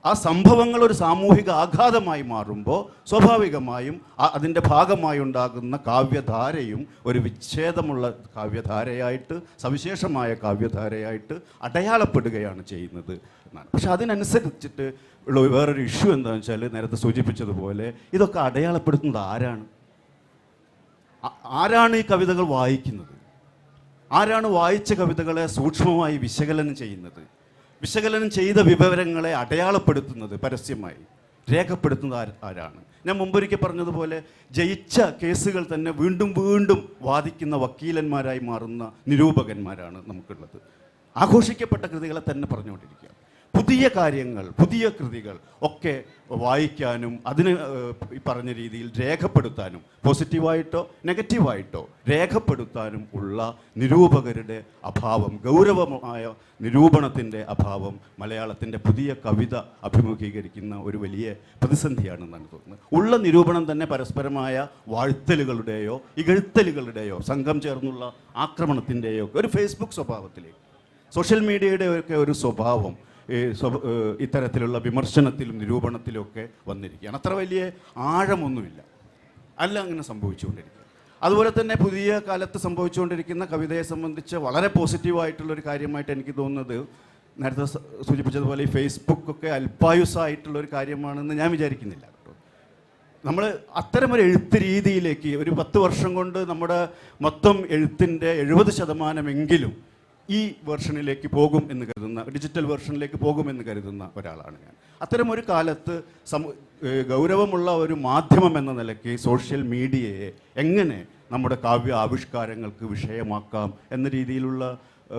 ആ സംഭവങ്ങൾ ഒരു സാമൂഹിക ആഘാതമായി മാറുമ്പോൾ സ്വാഭാവികമായും അതിൻ്റെ ഭാഗമായി ഉണ്ടാകുന്ന കാവ്യധാരയും ഒരു വിച്ഛേദമുള്ള കാവ്യധാരയായിട്ട്, സവിശേഷമായ കാവ്യധാരയായിട്ട് അടയാളപ്പെടുകയാണ് ചെയ്യുന്നത് എന്നാണ്. പക്ഷെ അതിനനുസരിച്ചിട്ട് ഉള്ള വേറൊരു ഇഷ്യൂ എന്താണെന്ന് വെച്ചാൽ, നേരത്തെ സൂചിപ്പിച്ചതുപോലെ ഇതൊക്കെ അടയാളപ്പെടുത്തുന്നത് ആരാണ് ഈ കവിതകൾ വായിക്കുന്നത്? ആരാണ് വായിച്ച കവിതകളെ സൂക്ഷ്മമായി വിശകലനം ചെയ്യുന്നത്? വിശകലനം ചെയ്ത വിവരങ്ങളെ അടയാളപ്പെടുത്തുന്നത്, പരസ്യമായി രേഖപ്പെടുത്തുന്നത് ആരാണ്? ഞാൻ മുമ്പൊരിക്കൽ പറഞ്ഞതുപോലെ ജയിച്ച കേസുകൾ തന്നെ വീണ്ടും വീണ്ടും വാദിക്കുന്ന വക്കീലന്മാരായി മാറുന്ന നിരൂപകന്മാരാണ് നമുക്കുള്ളത്. ആഘോഷിക്കപ്പെട്ട കൃതികളെ തന്നെ പറഞ്ഞുകൊണ്ടിരിക്കുക. പുതിയ കാര്യങ്ങൾ, പുതിയ കൃതികൾ ഒക്കെ വായിക്കാനും അതിന് ഈ പറഞ്ഞ രീതിയിൽ രേഖപ്പെടുത്താനും, പോസിറ്റീവായിട്ടോ നെഗറ്റീവായിട്ടോ രേഖപ്പെടുത്താനും ഉള്ള നിരൂപകരുടെ അഭാവം, ഗൗരവമായ നിരൂപണത്തിൻ്റെ അഭാവം മലയാളത്തിൻ്റെ പുതിയ കവിത അഭിമുഖീകരിക്കുന്ന ഒരു വലിയ പ്രതിസന്ധിയാണെന്നാണ് തോന്നുന്നത്. ഉള്ള നിരൂപണം തന്നെ പരസ്പരമായ വാഴ്ത്തലുകളുടെയോ ഇകഴ്ത്തലുകളുടെയോ സംഘം ചേർന്നുള്ള ആക്രമണത്തിൻ്റെയോ ഒരു ഫേസ്ബുക്ക് സ്വഭാവത്തിലേക്ക്, സോഷ്യൽ മീഡിയയുടെ ഒക്കെ ഒരു സ്വഭാവം ഇത്തരത്തിലുള്ള വിമർശനത്തിലും നിരൂപണത്തിലും ഒക്കെ വന്നിരിക്കുകയാണ്. അത്ര വലിയ ആഴമൊന്നുമില്ല, അല്ല അങ്ങനെ സംഭവിച്ചുകൊണ്ടിരിക്കുക. അതുപോലെ തന്നെ പുതിയ കാലത്ത് സംഭവിച്ചുകൊണ്ടിരിക്കുന്ന കവിതയെ സംബന്ധിച്ച് വളരെ പോസിറ്റീവായിട്ടുള്ളൊരു കാര്യമായിട്ട് എനിക്ക് തോന്നുന്നത്, നേരത്തെ സൂചിപ്പിച്ചതുപോലെ ഈ ഫേസ്ബുക്കൊക്കെ അല്പായുസായിട്ടുള്ളൊരു കാര്യമാണെന്ന് ഞാൻ വിചാരിക്കുന്നില്ല കേട്ടോ. നമ്മൾ അത്തരമൊരു എഴുത്ത് രീതിയിലേക്ക് ഒരു 10 വർഷം കൊണ്ട് നമ്മുടെ മൊത്തം എഴുത്തിൻ്റെ 70% ഈ വെർഷനിലേക്ക് പോകും എന്ന് കരുതുന്ന, ഡിജിറ്റൽ വെർഷനിലേക്ക് പോകുമെന്ന് കരുതുന്ന ഒരാളാണ് ഞാൻ. അത്തരമൊരു കാലത്ത് ഗൗരവമുള്ള ഒരു മാധ്യമം എന്ന നിലയ്ക്ക് സോഷ്യൽ മീഡിയയെ എങ്ങനെ നമ്മുടെ കാവ്യ ആവിഷ്കാരങ്ങൾക്ക് വിഷയമാക്കാം എന്ന രീതിയിലുള്ള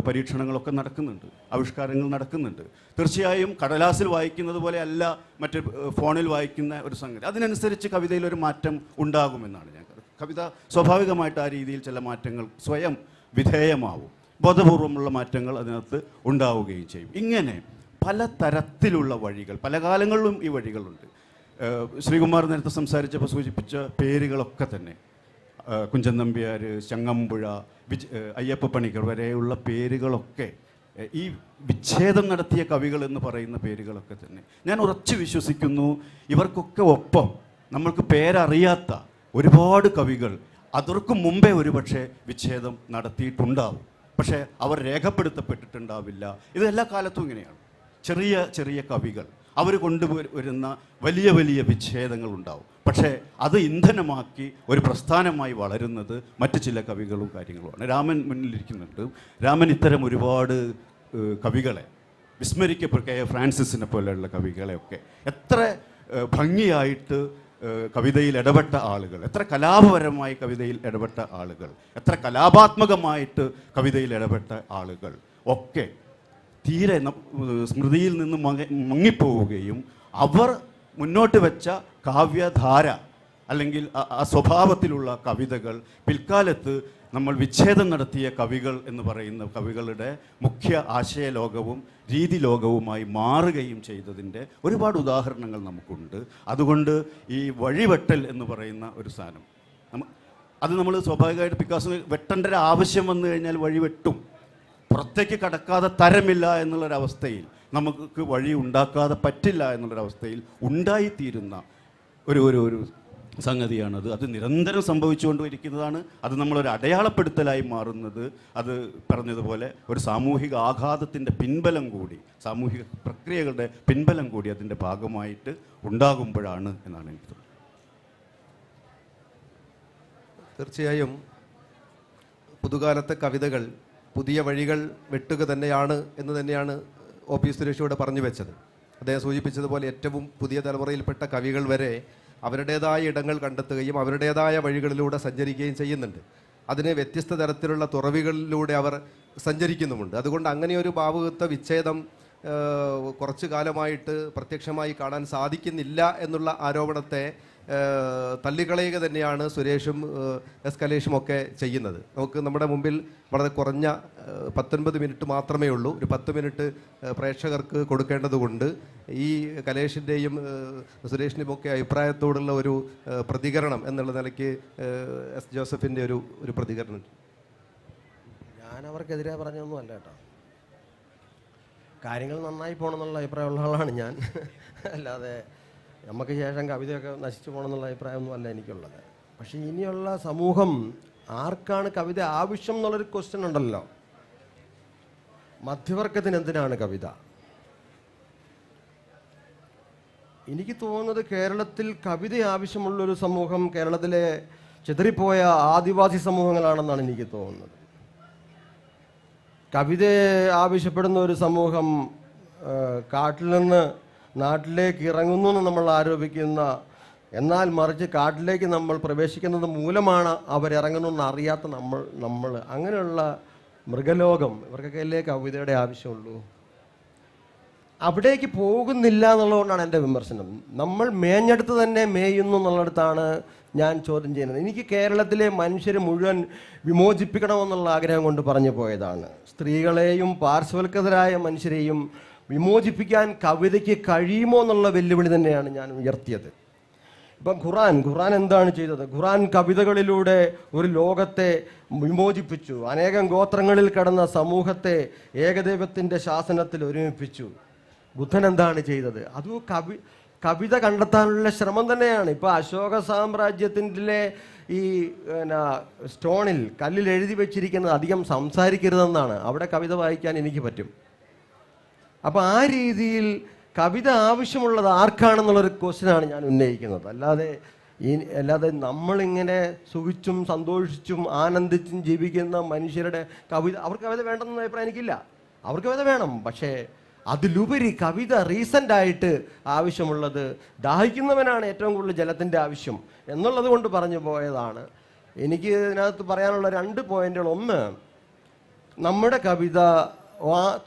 പരീക്ഷണങ്ങളൊക്കെ നടക്കുന്നുണ്ട്, ആവിഷ്കാരങ്ങൾ നടക്കുന്നുണ്ട്. തീർച്ചയായും കടലാസിൽ വായിക്കുന്നത് പോലെ അല്ല മറ്റ് ഫോണിൽ വായിക്കുന്ന ഒരു സംഗതി. അതിനനുസരിച്ച് കവിതയിലൊരു മാറ്റം ഉണ്ടാകുമെന്നാണ് ഞാൻ കരുതുന്നത്. കവിത സ്വാഭാവികമായിട്ട് ആ രീതിയിൽ ചില മാറ്റങ്ങൾ സ്വയം വിധേയമാവും, ബോധപൂർവമുള്ള മാറ്റങ്ങൾ അതിനകത്ത് ഉണ്ടാവുകയും ചെയ്യും. ഇങ്ങനെ പല തരത്തിലുള്ള വഴികൾ, പല കാലങ്ങളിലും ഈ വഴികളുണ്ട്. ശ്രീകുമാർ നേരത്തെ സംസാരിച്ചപ്പോൾ സൂചിപ്പിച്ച പേരുകളൊക്കെ തന്നെ, കുഞ്ചൻ നമ്പ്യാർ, ചങ്ങമ്പുഴ, അയ്യപ്പ പണിക്കർ വരെയുള്ള പേരുകളൊക്കെ, ഈ വിച്ഛേദം നടത്തിയ കവികൾ എന്ന് പറയുന്ന പേരുകളൊക്കെ തന്നെ ഞാൻ ഉറച്ചു വിശ്വസിക്കുന്നു ഇവർക്കൊക്കെ ഒപ്പം നമ്മൾക്ക് പേരറിയാത്ത ഒരുപാട് കവികൾ അതർക്ക് മുമ്പേ ഒരുപക്ഷെ വിച്ഛേദം നടത്തിയിട്ടുണ്ടാവും. പക്ഷേ അവർ രേഖപ്പെടുത്തപ്പെട്ടിട്ടുണ്ടാവില്ല. ഇത് എല്ലാ കാലത്തും ഇങ്ങനെയാണ്. ചെറിയ ചെറിയ കവികൾ അവർ കൊണ്ടുവരുന്ന വലിയ വലിയ വിച്ഛേദങ്ങൾ ഉണ്ടാവും. പക്ഷേ അത് ഇന്ധനമാക്കി ഒരു പ്രസ്ഥാനമായി വളരുന്നത് മറ്റ് ചില കവികളും കാര്യങ്ങളുമാണ്. രാമൻ മുന്നിലിരിക്കുന്നുണ്ട്. രാമൻ ഇത്തരം ഒരുപാട് കവികളെ വിസ്മരിക്കപ്പെട്ട കെ ഫ്രാൻസിസിനെ പോലെയുള്ള കവികളെയൊക്കെ എത്ര ഭംഗിയായിട്ട് കവിതയിൽ ഇടപെട്ട ആളുകൾ, എത്ര കലാപരമായി കവിതയിൽ ഇടപെട്ട ആളുകൾ, എത്ര കലാപാത്മകമായിട്ട് കവിതയിൽ ഇടപെട്ട ആളുകൾ ഒക്കെ തീരെ സ്മൃതിയിൽ നിന്ന് മങ്ങിപ്പോവുകയും അവർ മുന്നോട്ട് വെച്ച കാവ്യധാര അല്ലെങ്കിൽ ആ സ്വഭാവത്തിലുള്ള കവിതകൾ പിൽക്കാലത്ത് നമ്മൾ വിച്ഛേദം നടത്തിയ കവികൾ എന്ന് പറയുന്ന കവികളുടെ മുഖ്യ ആശയലോകവും രീതി ലോകവുമായി മാറുകയും ചെയ്തതിൻ്റെ ഒരുപാട് ഉദാഹരണങ്ങൾ നമുക്കുണ്ട്. അതുകൊണ്ട് ഈ വഴിവെട്ടൽ എന്ന് പറയുന്ന ഒരു സാധനം അത് നമ്മൾ സ്വാഭാവികമായിട്ട് പിക്കാസോ വെട്ടേണ്ട ഒരു ആവശ്യം വന്നു കഴിഞ്ഞാൽ വഴിവെട്ടും. പുറത്തേക്ക് കടക്കാതെ തരമില്ല എന്നുള്ളൊരവസ്ഥയിൽ, നമുക്ക് വഴി ഉണ്ടാക്കാതെ പറ്റില്ല എന്നുള്ളൊരവസ്ഥയിൽ ഉണ്ടായിത്തീരുന്ന ഒരു സംഗതിയാണത്. അത് നിരന്തരം സംഭവിച്ചുകൊണ്ടിരിക്കുന്നതാണ്. അത് നമ്മളൊരു അടയാളപ്പെടുത്തലായി മാറുന്നത്, അത് പറഞ്ഞതുപോലെ ഒരു സാമൂഹിക ആഘാതത്തിൻ്റെ പിൻബലം കൂടി, സാമൂഹിക പ്രക്രിയകളുടെ പിൻബലം കൂടി അതിൻ്റെ ഭാഗമായിട്ട് ഉണ്ടാകുമ്പോഴാണ് എന്നാണ് എനിക്ക് തോന്നുന്നത്. തീർച്ചയായും പുതുകാലത്തെ കവിതകൾ പുതിയ വഴികൾ വെട്ടുക തന്നെയാണ് എന്ന് തന്നെയാണ് ഒ പി സുരേഷിയോട് പറഞ്ഞു വെച്ചത്. അദ്ദേഹം സൂചിപ്പിച്ചതുപോലെ ഏറ്റവും പുതിയ തലമുറയിൽപ്പെട്ട കവികൾ വരെ അവരുടേതായ ഇടങ്ങൾ കണ്ടെത്തുകയും അവരുടേതായ വഴികളിലൂടെ സഞ്ചരിക്കുകയും ചെയ്യുന്നുണ്ട്. അതിന് വ്യത്യസ്ത തരത്തിലുള്ള തുറവികളിലൂടെ അവർ സഞ്ചരിക്കുന്നുമുണ്ട്. അതുകൊണ്ട് അങ്ങനെയൊരു ഭാവുകത്വ വിച്ഛേദം കുറച്ചു കാലമായിട്ട് പ്രത്യക്ഷമായി കാണാൻ സാധിക്കുന്നില്ല എന്നുള്ള ആരോപണത്തെ തള്ളിക്കളയുക തന്നെയാണ് സുരേഷും എസ്കലേഷും ഒക്കെ ചെയ്യുന്നത്. നമുക്ക് നമ്മുടെ മുമ്പിൽ വളരെ കുറഞ്ഞ 19 മിനിറ്റ് മാത്രമേ ഉള്ളൂ. ഒരു 10 മിനിറ്റ് പ്രേക്ഷകർക്ക് കൊടുക്കേണ്ടതുകൊണ്ട് ഈ കലേഷിൻ്റെയും സുരേഷിൻ്റെയും ഒക്കെ അഭിപ്രായത്തോടുള്ള ഒരു പ്രതികരണം എന്നുള്ള നിലയ്ക്ക് എസ് ജോസഫിൻ്റെ ഒരു പ്രതികരണം. ഞാൻ അവർക്കെതിരെ പറഞ്ഞൊന്നും അല്ല കേട്ടോ. കാര്യങ്ങൾ നന്നായി പോകണമെന്നുള്ള അഭിപ്രായമുള്ള ആളാണ് ഞാൻ. അല്ലാതെ നമുക്ക് ശേഷം കവിതയൊക്കെ നശിച്ചു പോകണമെന്നുള്ള അഭിപ്രായമൊന്നും അല്ല എനിക്കുള്ളത്. പക്ഷേ ഇനിയുള്ള സമൂഹം ആർക്കാണ് കവിത ആവശ്യം എന്നുള്ളൊരു ക്വസ്റ്റ്യൻ ഉണ്ടല്ലോ. മധ്യവർഗത്തിന് എന്തിനാണ് കവിത? എനിക്ക് തോന്നുന്നത് കേരളത്തിൽ കവിത ആവശ്യമുള്ളൊരു സമൂഹം കേരളത്തിലെ ചിതറിപ്പോയ ആദിവാസി സമൂഹങ്ങളാണെന്നാണ് എനിക്ക് തോന്നുന്നത്. കവിത ആവശ്യപ്പെടുന്ന ഒരു സമൂഹം കാട്ടിൽ നിന്ന് നാട്ടിലേക്ക് ഇറങ്ങുന്നു എന്ന് നമ്മൾ ആരോപിക്കുന്ന, എന്നാൽ മറിച്ച് കാട്ടിലേക്ക് നമ്മൾ പ്രവേശിക്കുന്നത് മൂലമാണ് അവരിറങ്ങുന്നതെന്ന് അറിയാത്ത നമ്മൾ അങ്ങനെയുള്ള മൃഗലോകം, ഇവർക്കൊക്കെ കവിതയുടെ ആവശ്യമുള്ളൂ. അവിടേക്ക് പോകുന്നില്ല എന്നുള്ളതുകൊണ്ടാണ് എൻ്റെ വിമർശനം. നമ്മൾ മേഞ്ഞെടുത്ത് തന്നെ മേയുന്നു എന്നുള്ളിടത്താണ് ഞാൻ ചോദ്യം ചെയ്യുന്നത്. എനിക്ക് കേരളത്തിലെ മനുഷ്യരെ മുഴുവൻ വിമോചിപ്പിക്കണമെന്നുള്ള ആഗ്രഹം കൊണ്ട് പറഞ്ഞു പോയതാണ്. സ്ത്രീകളെയും പാർശ്വവൽക്കതരായ മനുഷ്യരെയും വിമോചിപ്പിക്കാൻ കവിതയ്ക്ക് കഴിയുമോ എന്നുള്ള വെല്ലുവിളി തന്നെയാണ് ഞാൻ ഉയർത്തിയത്. ഇപ്പം ഖുറാൻ എന്താണ് ചെയ്തത്? ഖുറാൻ കവിതകളിലൂടെ ഒരു ലോകത്തെ വിമോചിപ്പിച്ചു. അനേകം ഗോത്രങ്ങളിൽ കടന്ന സമൂഹത്തെ ഏകദൈവത്തിൻ്റെ ശാസനത്തിൽ ഒരുമിപ്പിച്ചു. ബുദ്ധൻ എന്താണ് ചെയ്തത്? അത് കവിത കണ്ടെത്താനുള്ള ശ്രമം തന്നെയാണ്. ഇപ്പോൾ അശോക സാമ്രാജ്യത്തിൻ്റെ ഈ സ്റ്റോണിൽ, കല്ലിൽ എഴുതി വെച്ചിരിക്കുന്നത് അധികം സംസാരിക്കരുതെന്നാണ്. അവിടെ കവിത വായിക്കാൻ എനിക്ക് പറ്റും. അപ്പോൾ ആ രീതിയിൽ കവിത ആവശ്യമുള്ളത് ആർക്കാണെന്നുള്ളൊരു ക്വസ്റ്റ്യനാണ് ഞാൻ ഉന്നയിക്കുന്നത്. അല്ലാതെ നമ്മളിങ്ങനെ സുഖിച്ചും സന്തോഷിച്ചും ആനന്ദിച്ചും ജീവിക്കുന്ന മനുഷ്യരുടെ അവർക്ക് കവിത വേണ്ടെന്ന അഭിപ്രായം എനിക്കില്ല. അവർക്ക് കവിത വേണം. പക്ഷേ അതിലുപരി കവിത റീസെൻ്റായിട്ട് ആവശ്യമുള്ളത്, ദാഹിക്കുന്നവനാണ് ഏറ്റവും കൂടുതൽ ജലത്തിൻ്റെ ആവശ്യം എന്നുള്ളത് കൊണ്ട് പറഞ്ഞു പോയതാണ്. എനിക്ക് ഇതിനകത്ത് പറയാനുള്ള 2 പോയിന്റുകൾ. ഒന്ന്, നമ്മുടെ കവിത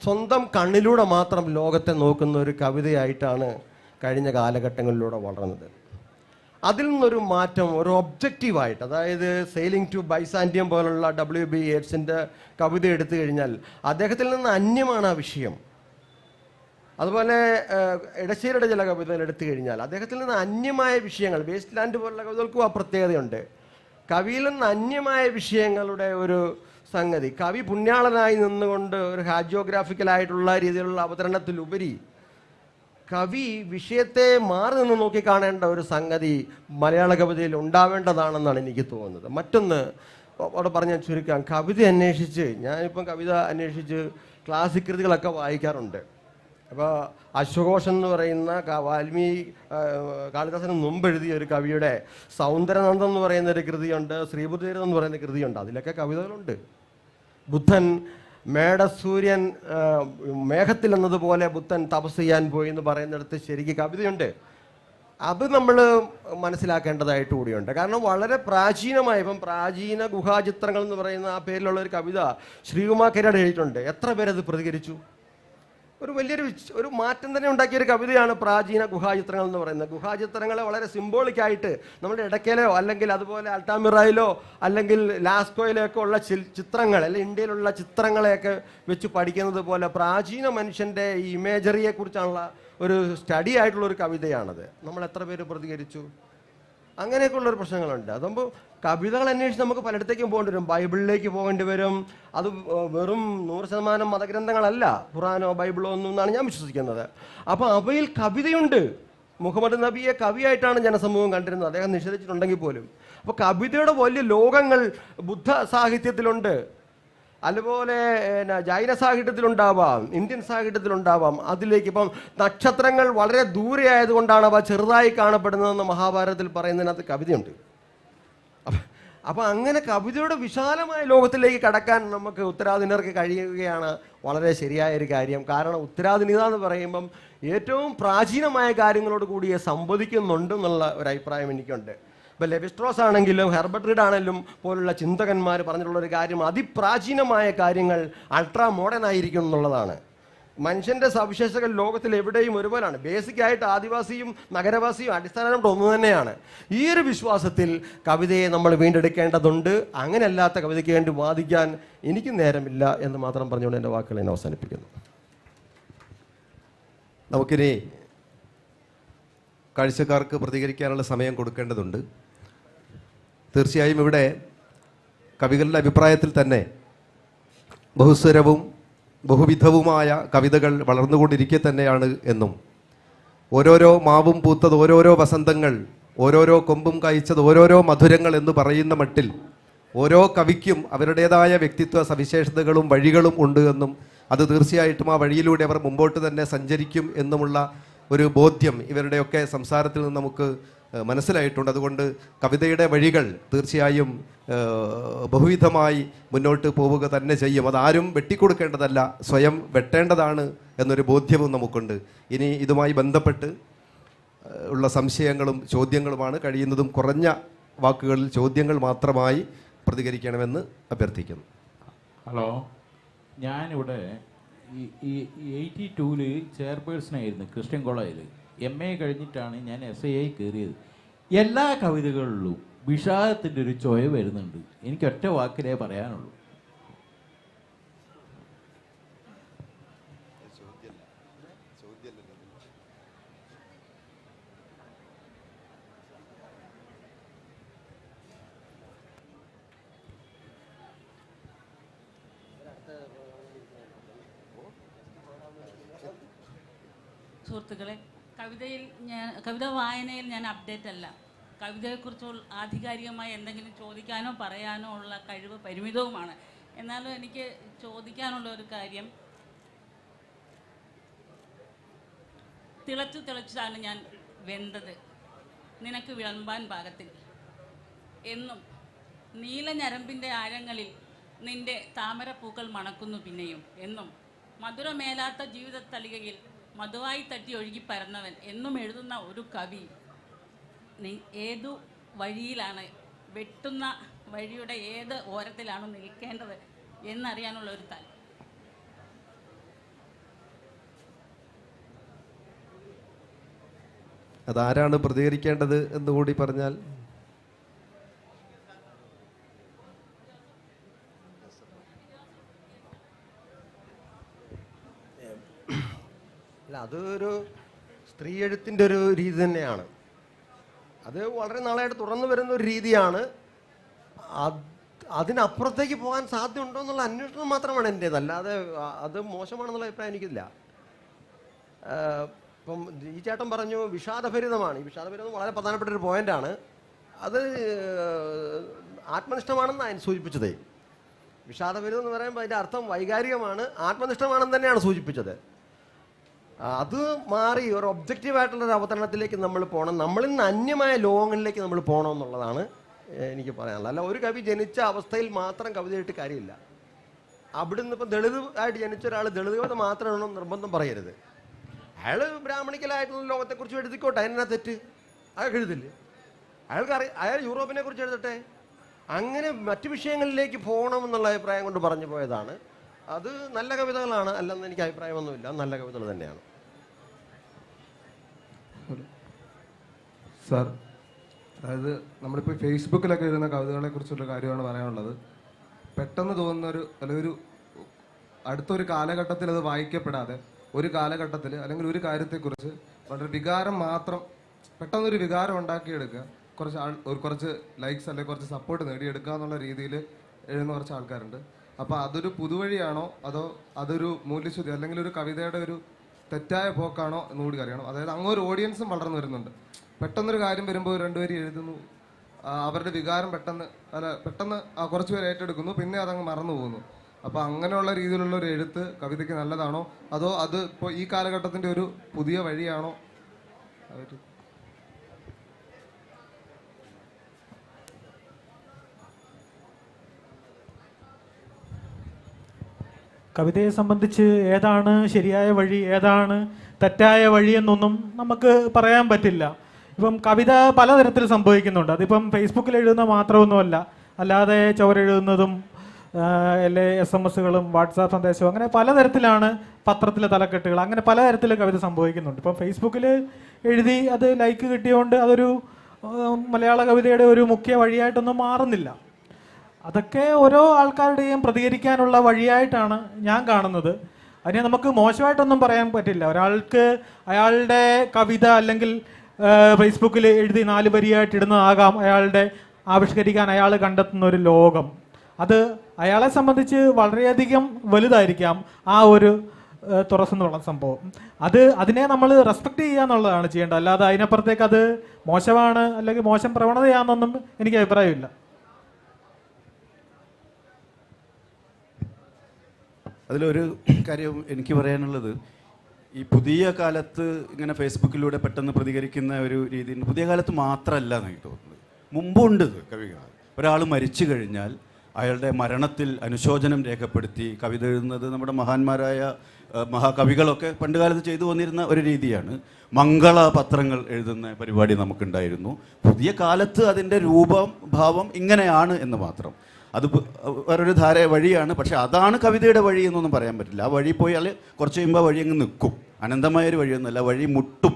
സ്വന്തം കണ്ണിലൂടെ മാത്രം ലോകത്തെ നോക്കുന്ന ഒരു കവിതയായിട്ടാണ് കഴിഞ്ഞ കാലഘട്ടങ്ങളിലൂടെ വളർന്നത്. അതിൽ നിന്നൊരു മാറ്റം, ഒരു ഒബ്ജക്റ്റീവായിട്ട്, അതായത് സെയിലിംഗ് ടു ബൈസാൻഡിയം പോലുള്ള WB യേറ്റ്സിൻ്റെ കവിത എടുത്തു കഴിഞ്ഞാൽ അദ്ദേഹത്തിൽ നിന്ന് അന്യമാണ് ആ വിഷയം. അതുപോലെ ഇടശ്ശേരിയുടെ ചില കവിതകൾ എടുത്തു കഴിഞ്ഞാൽ അദ്ദേഹത്തിൽ നിന്ന് അന്യമായ വിഷയങ്ങൾ, വേസ്റ്റ് ലാൻഡ് പോലുള്ള കവിതകൾക്കും ആ പ്രത്യേകതയുണ്ട്. കവിയിൽ നിന്ന് അന്യമായ വിഷയങ്ങളുടെ ഒരു സംഗതി, കവി പുണ്യാളനായി നിന്നുകൊണ്ട് ഒരു ഹാജിയോഗ്രാഫിക്കലായിട്ടുള്ള രീതിയിലുള്ള അവതരണത്തിലുപരി കവി വിഷയത്തെ മാറി നിന്ന് നോക്കി കാണേണ്ട ഒരു സംഗതി മലയാള കവിതയിൽ ഉണ്ടാവേണ്ടതാണെന്നാണ് എനിക്ക് തോന്നുന്നത്. മറ്റൊന്ന് അവിടെ പറഞ്ഞാൽ ചുരുക്കാം, കവിത അന്വേഷിച്ച്, ഞാനിപ്പം കവിത അന്വേഷിച്ച് ക്ലാസിക് കൃതികളൊക്കെ വായിക്കാറുണ്ട്. അപ്പോൾ അശ്വഘോഷൻ എന്ന് പറയുന്ന കാളിദാസന് മുമ്പ് എഴുതിയ ഒരു കവിയുടെ സൗന്ദരനന്ദം എന്ന് പറയുന്ന ഒരു കൃതിയുണ്ട്, ശ്രീബുദ്ധചരിതം എന്ന് പറയുന്ന കൃതിയുണ്ട്. അതിലൊക്കെ കവിതകളുണ്ട്. ബുദ്ധൻ മേടസൂര്യൻ മേഘത്തിൽ എന്നതുപോലെ ബുദ്ധൻ തപസ് ചെയ്യാൻ പോയി എന്ന് പറയുന്നിടത്ത് ശരിക്കും കവിതയുണ്ട്. അത് നമ്മൾ മനസ്സിലാക്കേണ്ടതായിട്ട് കൂടിയുണ്ട്. കാരണം വളരെ പ്രാചീനമായ, ഇപ്പം പ്രാചീന ഗുഹാചിത്രങ്ങൾ എന്ന് പറയുന്ന ആ പേരിലുള്ള ഒരു കവിത ശ്രീകുമാർ കരട് എഴുതിയിട്ടുണ്ട്. എത്ര പേരത് പ്രതികരിച്ചു? ഒരു മാറ്റം തന്നെ ഉണ്ടാക്കിയൊരു കവിതയാണ് പ്രാചീന ഗുഹാചിത്രങ്ങൾ എന്ന് പറയുന്നത്. ഗുഹാചിത്രങ്ങളെ വളരെ സിംബോളിക്കായിട്ട് നമ്മുടെ ഇടയ്ക്കലോ അല്ലെങ്കിൽ അതുപോലെ അൾട്ടാമിറയിലോ അല്ലെങ്കിൽ ലാസ്കോയിലൊക്കെ ഉള്ള ചിത്രങ്ങൾ, അല്ലെങ്കിൽ ഇന്ത്യയിലുള്ള ചിത്രങ്ങളെയൊക്കെ വെച്ച് പഠിക്കുന്നത് പോലെ പ്രാചീന മനുഷ്യൻ്റെ ഈ ഇമേജറിയെക്കുറിച്ചുള്ള ഒരു സ്റ്റഡി ആയിട്ടുള്ള ഒരു കവിതയാണത്. നമ്മൾ എത്ര പേര് പ്രതികരിച്ചു? അങ്ങനെയൊക്കെയുള്ളൊരു പ്രശ്നങ്ങളുണ്ട്. അതുമ്പോൾ കവിതകൾ അന്വേഷിച്ച് നമുക്ക് പലയിടത്തേക്കും പോകേണ്ടി വരും. ബൈബിളിലേക്ക് പോകേണ്ടി വരും. അത് വെറും 100% മതഗ്രന്ഥങ്ങളല്ല, ഖുറാനോ ബൈബിളോ ഒന്നും എന്നാണ് ഞാൻ വിശ്വസിക്കുന്നത്. അപ്പോൾ അവയിൽ കവിതയുണ്ട്. മുഹമ്മദ് നബിയെ കവിയായിട്ടാണ് ജനസമൂഹം കണ്ടിരുന്നത്, അദ്ദേഹം നിഷേധിച്ചിട്ടുണ്ടെങ്കിൽ പോലും. അപ്പോൾ കവിതയുടെ വലിയ ലോകങ്ങൾ ബുദ്ധ സാഹിത്യത്തിലുണ്ട്, അതുപോലെ ജൈന സാഹിത്യത്തിലുണ്ടാവാം, ഇന്ത്യൻ സാഹിത്യത്തിലുണ്ടാവാം. അതിലേക്ക് ഇപ്പം നക്ഷത്രങ്ങൾ വളരെ ദൂരെ ആയതുകൊണ്ടാണ് അവ ചെറുതായി കാണപ്പെടുന്നതെന്ന് മഹാഭാരതത്തിൽ പറയുന്നതിനകത്ത് കവിതയുണ്ട്. അപ്പം അങ്ങനെ കവിതയുടെ വിശാലമായ ലോകത്തിലേക്ക് കടക്കാൻ നമുക്ക് ഉത്തരാധുനികർക്ക് കഴിയുകയാണ് വളരെ ശരിയായ ഒരു കാര്യം. കാരണം ഉത്തരാധുനികത എന്ന് പറയുമ്പം ഏറ്റവും പ്രാചീനമായ കാര്യങ്ങളോട് കൂടി സംവദിക്കുന്നുണ്ടെന്നുള്ള ഒരു അഭിപ്രായം എനിക്കുണ്ട്. ഇപ്പോൾ ലെവിസ്ട്രോസ് ആണെങ്കിലും ഹെർബർട്ട് റീഡ് ആണെങ്കിലും പോലുള്ള ചിന്തകന്മാർ പറഞ്ഞിട്ടുള്ളൊരു കാര്യം, അതിപ്രാചീനമായ കാര്യങ്ങൾ അൾട്രാ മോഡേൺ ആയിരിക്കും എന്നുള്ളതാണ്. മനുഷ്യൻ്റെ സവിശേഷതകൾ ലോകത്തിൽ എവിടെയും ഒരുപോലാണ്. ബേസിക്കായിട്ട് ആദിവാസിയും നഗരവാസിയും അടിസ്ഥാനമായിട്ട് ഒന്ന് തന്നെയാണ്. ഈ ഒരു വിശ്വാസത്തിൽ കവിതയെ നമ്മൾ വീണ്ടെടുക്കേണ്ടതുണ്ട്. അങ്ങനെയല്ലാത്ത കവിതയ്ക്ക് വേണ്ടി വാദിക്കാൻ എനിക്ക് നേരമില്ല എന്ന് മാത്രം പറഞ്ഞുകൊണ്ട് എൻ്റെ വാക്കുകൾ ഞാൻ അവസാനിപ്പിക്കുന്നു. നമുക്കിനി കാഴ്ചക്കാർക്ക് പ്രതികരിക്കാനുള്ള സമയം കൊടുക്കേണ്ടതുണ്ട്. തീർച്ചയായും ഇവിടെ കവികളുടെ അഭിപ്രായത്തിൽ തന്നെ ബഹുസ്വരവും ബഹുവിധവുമായ കവിതകൾ വളർന്നുകൊണ്ടിരിക്കെ തന്നെയാണ് എന്നും, ഓരോരോ മാവും പൂത്തത് ഓരോരോ വസന്തങ്ങൾ, ഓരോരോ കൊമ്പും കായ്ച്ചത് ഓരോരോ മധുരങ്ങൾ എന്ന് പറയുന്ന മട്ടിൽ ഓരോ കവിക്കും അവരുടേതായ വ്യക്തിത്വ സവിശേഷതകളും വഴികളും ഉണ്ട് എന്നും, അത് തീർച്ചയായിട്ടും ആ വഴിയിലൂടെ അവർ മുമ്പോട്ട് തന്നെ സഞ്ചരിക്കും എന്നുമുള്ള ഒരു ബോധ്യം ഇവരുടെയൊക്കെ സംസാരത്തിൽ നിന്ന് നമുക്ക് മനസ്സിലായിട്ടുണ്ട്. അതുകൊണ്ട് കവിതയുടെ വഴികൾ തീർച്ചയായും ബഹുവിധമായി മുന്നോട്ട് പോവുക തന്നെ ചെയ്യും. അതാരും വെട്ടിക്കൊടുക്കേണ്ടതല്ല, സ്വയം വെട്ടേണ്ടതാണ് എന്നൊരു ബോധ്യവും നമുക്കുണ്ട്. ഇനി ഇതുമായി ബന്ധപ്പെട്ട് ഉള്ള സംശയങ്ങളും ചോദ്യങ്ങളുമാണ്. കഴിയുന്നതും കുറഞ്ഞ വാക്കുകളിൽ ചോദ്യങ്ങൾ മാത്രമായി പ്രതികരിക്കണമെന്ന് അഭ്യർത്ഥിക്കുന്നു. ഹലോ, ഞാനിവിടെ ഈ 82 ചെയർപേഴ്സണായിരുന്നു ക്രിസ്ത്യൻ കോളേജിൽ. MA കഴിഞ്ഞിട്ടാണ് ഞാൻ SIA കയറിയത്. എല്ലാ കവിതകളിലും വിഷാദത്തിൻ്റെ ഒരു ചൊയ വരുന്നുണ്ട്. എനിക്ക് ഒറ്റ വാക്കിലേ പറയാനുള്ളൂ. സുഹൃത്തുക്കളെ, കവിത വായനയിൽ ഞാൻ അപ്ഡേറ്റ് അല്ല. കവിതയെക്കുറിച്ച് ആധികാരികമായി എന്തെങ്കിലും ചോദിക്കാനോ പറയാനോ ഉള്ള കഴിവ് പരിമിതവുമാണ്. എന്നാലും എനിക്ക് ചോദിക്കാനുള്ള ഒരു കാര്യം, തിളച്ചാണ് ഞാൻ വെന്തത് നിനക്ക് വിളമ്പാൻ പാകത്തിൽ എന്നും, നീല ഞരമ്പിൻ്റെ ആഴങ്ങളിൽ നിന്റെ താമരപ്പൂക്കൾ മണക്കുന്നു പിന്നെയും എന്നും, മധുരമേലാത്ത ജീവിത തളികയിൽ മധുവായി തട്ടി ഒഴുകി പരന്നവൻ എന്നും എഴുതുന്ന ഒരു കവി ഏതു വഴിയിലാണ്, വെട്ടുന്ന വഴിയുടെ ഏത് ഓരത്തിലാണ് നിൽക്കേണ്ടത് എന്നറിയാനുള്ള ഒരു താല്പര്യം. അതാരാണ് പ്രതികരിക്കേണ്ടത് എന്നുകൂടി പറഞ്ഞാൽ. അല്ല, അതൊരു സ്ത്രീ എഴുത്തിൻ്റെ ഒരു രീതി തന്നെയാണ്. അത് വളരെ നാളായിട്ട് തുറന്നു വരുന്ന ഒരു രീതിയാണ്. അതിനപ്പുറത്തേക്ക് പോകാൻ സാധ്യതയുണ്ടോ എന്നുള്ള അന്വേഷണം മാത്രമാണ് എൻ്റേത്. അല്ലാതെ അത് മോശമാണെന്നുള്ള അഭിപ്രായം എനിക്കില്ല. ഇപ്പം ഈ ചേട്ടൻ പറഞ്ഞു വിഷാദഭരിതമാണ്. ഈ വിഷാദഭരിതം വളരെ പ്രധാനപ്പെട്ട ഒരു പോയിൻ്റാണ്. അത് ആത്മനിഷ്ഠമാണെന്ന് അതിന് സൂചിപ്പിച്ചത്. വിഷാദഭരിതം എന്ന് പറയുമ്പോൾ അതിൻ്റെ അർത്ഥം വൈകാരികമാണ്, ആത്മനിഷ്ഠമാണെന്ന് തന്നെയാണ് സൂചിപ്പിച്ചത്. അത് മാറി ഒരു ഒബ്ജക്റ്റീവായിട്ടുള്ളൊരു അവതരണത്തിലേക്ക് നമ്മൾ പോകണം. നമ്മളിൽ നിന്ന് അന്യമായ ലോകങ്ങളിലേക്ക് നമ്മൾ പോകണം എന്നുള്ളതാണ് എനിക്ക് പറയാനുള്ളത്. അല്ല, ഒരു കവി ജനിച്ച അവസ്ഥയിൽ മാത്രം കവിത എഴുതിയിട്ട് കാര്യമില്ല. അവിടുന്ന് ഇപ്പം ദളിത് ആയിട്ട് ജനിച്ച ഒരാൾ ദളിത് കവിത മാത്രം എഴുതണം നിർബന്ധം പറയരുത്. അയാൾ ബ്രാഹ്മണിക്കലായിട്ടുള്ള ലോകത്തെക്കുറിച്ച് എഴുതിക്കോട്ടെ, അതിനാ തെറ്റ്? അയാൾക്ക് എഴുതില്ലേ? അയാൾ യൂറോപ്പിനെ കുറിച്ച് എഴുതട്ടെ. അങ്ങനെ മറ്റു വിഷയങ്ങളിലേക്ക് പോകണമെന്നുള്ള അഭിപ്രായം കൊണ്ട് പറഞ്ഞു പോയതാണ്. അത് നല്ല കവിതകളാണ്, അല്ലെന്ന് എനിക്ക് അഭിപ്രായമൊന്നുമില്ല. നല്ല കവിതകൾ തന്നെയാണ്. സാർ, അതായത് നമ്മളിപ്പോൾ ഫേസ്ബുക്കിലൊക്കെ എഴുതുന്ന കവിതകളെ കുറിച്ചുള്ള കാര്യമാണ് പറയാനുള്ളത്. പെട്ടെന്ന് തോന്നുന്നൊരു അല്ലെങ്കിൽ ഒരു അടുത്തൊരു കാലഘട്ടത്തിൽ അത് വായിക്കപ്പെടാതെ ഒരു കാലഘട്ടത്തിൽ അല്ലെങ്കിൽ ഒരു കാര്യത്തെക്കുറിച്ച് വളരെ വികാരം മാത്രം പെട്ടെന്നൊരു വികാരം ഉണ്ടാക്കിയെടുക്കുക, കുറച്ച് ലൈക്സ് അല്ലെങ്കിൽ കുറച്ച് സപ്പോർട്ട് നേടിയെടുക്കുക എന്നുള്ള രീതിയിൽ എഴുതുന്ന കുറച്ച് ആൾക്കാരുണ്ട്. അപ്പോൾ അതൊരു പുതുവഴിയാണോ അതോ അതൊരു മൂല്യശുദ്ധി അല്ലെങ്കിൽ ഒരു കവിതയുടെ ഒരു തെറ്റായ പോക്കാണോ എന്നുകൂടി അറിയണം. അതായത് അങ്ങൊരു ഓഡിയൻസും വളർന്നു വരുന്നുണ്ട്. പെട്ടെന്നൊരു കാര്യം വരുമ്പോൾ രണ്ടുപേര് എഴുതുന്നു, അവരുടെ വികാരം പെട്ടെന്ന് കുറച്ച് പേര് ഏറ്റെടുക്കുന്നു, പിന്നെ അതങ്ങ് മറന്നു പോകുന്നു. അപ്പോൾ അങ്ങനെയുള്ള രീതിയിലുള്ള ഒരു എഴുത്ത് കവിതയ്ക്ക് നല്ലതാണോ അതോ അത് ഇപ്പോൾ ഈ കാലഘട്ടത്തിൻ്റെ ഒരു പുതിയ വഴിയാണോ? കവിതയെ സംബന്ധിച്ച് ഏതാണ് ശരിയായ വഴി ഏതാണ് തെറ്റായ വഴി എന്നൊന്നും നമുക്ക് പറയാൻ പറ്റില്ല. ഇപ്പം കവിത പലതരത്തിൽ സംഭവിക്കുന്നുണ്ട്. അതിപ്പം ഫേസ്ബുക്കിൽ എഴുതുന്ന മാത്രമൊന്നുമല്ല, അല്ലാതെ ചുവരെഴുതുന്നതും അല്ലെ SMS-കളും വാട്സാപ്പ് സന്ദേശവും അങ്ങനെ പലതരത്തിലാണ്, പത്രത്തിലെ തലക്കെട്ടുകൾ, അങ്ങനെ പലതരത്തിൽ കവിത സംഭവിക്കുന്നുണ്ട്. ഇപ്പം ഫേസ്ബുക്കിൽ എഴുതി അത് ലൈക്ക് കിട്ടിയതുകൊണ്ട് അതൊരു മലയാള കവിതയുടെ ഒരു മുഖ്യ വഴിയായിട്ടൊന്നും മാറുന്നില്ല. അതൊക്കെ ഓരോ ആൾക്കാരുടെയും പ്രതികരിക്കാനുള്ള വഴിയായിട്ടാണ് ഞാൻ കാണുന്നത്. അതിനെ നമുക്ക് മോശമായിട്ടൊന്നും പറയാൻ പറ്റില്ല. ഒരാൾക്ക് അയാളുടെ കവിത അല്ലെങ്കിൽ ഫേസ്ബുക്കിൽ എഴുതി 4 വരിയായിട്ട് ഇടുന്നതാകാം അയാളുടെ ആവിഷ്കരിക്കാൻ അയാൾ കണ്ടെത്തുന്ന ഒരു ലോകം. അത് അയാളെ സംബന്ധിച്ച് വളരെയധികം വലുതായിരിക്കാം ആ ഒരു തുറസ്സെന്നുള്ള സംഭവം. അതിനെ നമ്മൾ റെസ്പെക്റ്റ് ചെയ്യുക എന്നുള്ളതാണ് ചെയ്യേണ്ടത്. അല്ലാതെ അതിനപ്പുറത്തേക്ക് അത് മോശമാണ് അല്ലെങ്കിൽ മോശം പ്രവണതയാണെന്നൊന്നും എനിക്ക് അഭിപ്രായമില്ല. അതിലൊരു കാര്യം എനിക്ക് പറയാനുള്ളത്, ഈ പുതിയ കാലത്ത് ഇങ്ങനെ ഫേസ്ബുക്കിലൂടെ പെട്ടെന്ന് പ്രതികരിക്കുന്ന ഒരു രീതി പുതിയ കാലത്ത് മാത്രമല്ല എനിക്ക് തോന്നുന്നത്, മുമ്പുണ്ട്. കവികൾ ഒരാൾ മരിച്ചു കഴിഞ്ഞാൽ അയാളുടെ മരണത്തിൽ അനുശോചനം രേഖപ്പെടുത്തി കവിത എഴുതുന്നത് നമ്മുടെ മഹാന്മാരായ മഹാകവികളൊക്കെ പണ്ടുകാലത്ത് ചെയ്തു വന്നിരുന്ന ഒരു രീതിയാണ്. മംഗള പത്രങ്ങൾ എഴുതുന്ന പരിപാടി നമുക്കുണ്ടായിരുന്നു. പുതിയ കാലത്ത് അതിൻ്റെ രൂപം ഭാവം ഇങ്ങനെയാണ് എന്ന് മാത്രം. അത് വേറൊരു വഴിയാണ്. പക്ഷെ അതാണ് കവിതയുടെ വഴി എന്നൊന്നും പറയാൻ പറ്റില്ല. ആ വഴി പോയാൽ കുറച്ച് കഴിയുമ്പോൾ വഴി അങ്ങ് നിൽക്കും. അനന്തമായൊരു വഴിയൊന്നുമല്ല, വഴി മുട്ടും.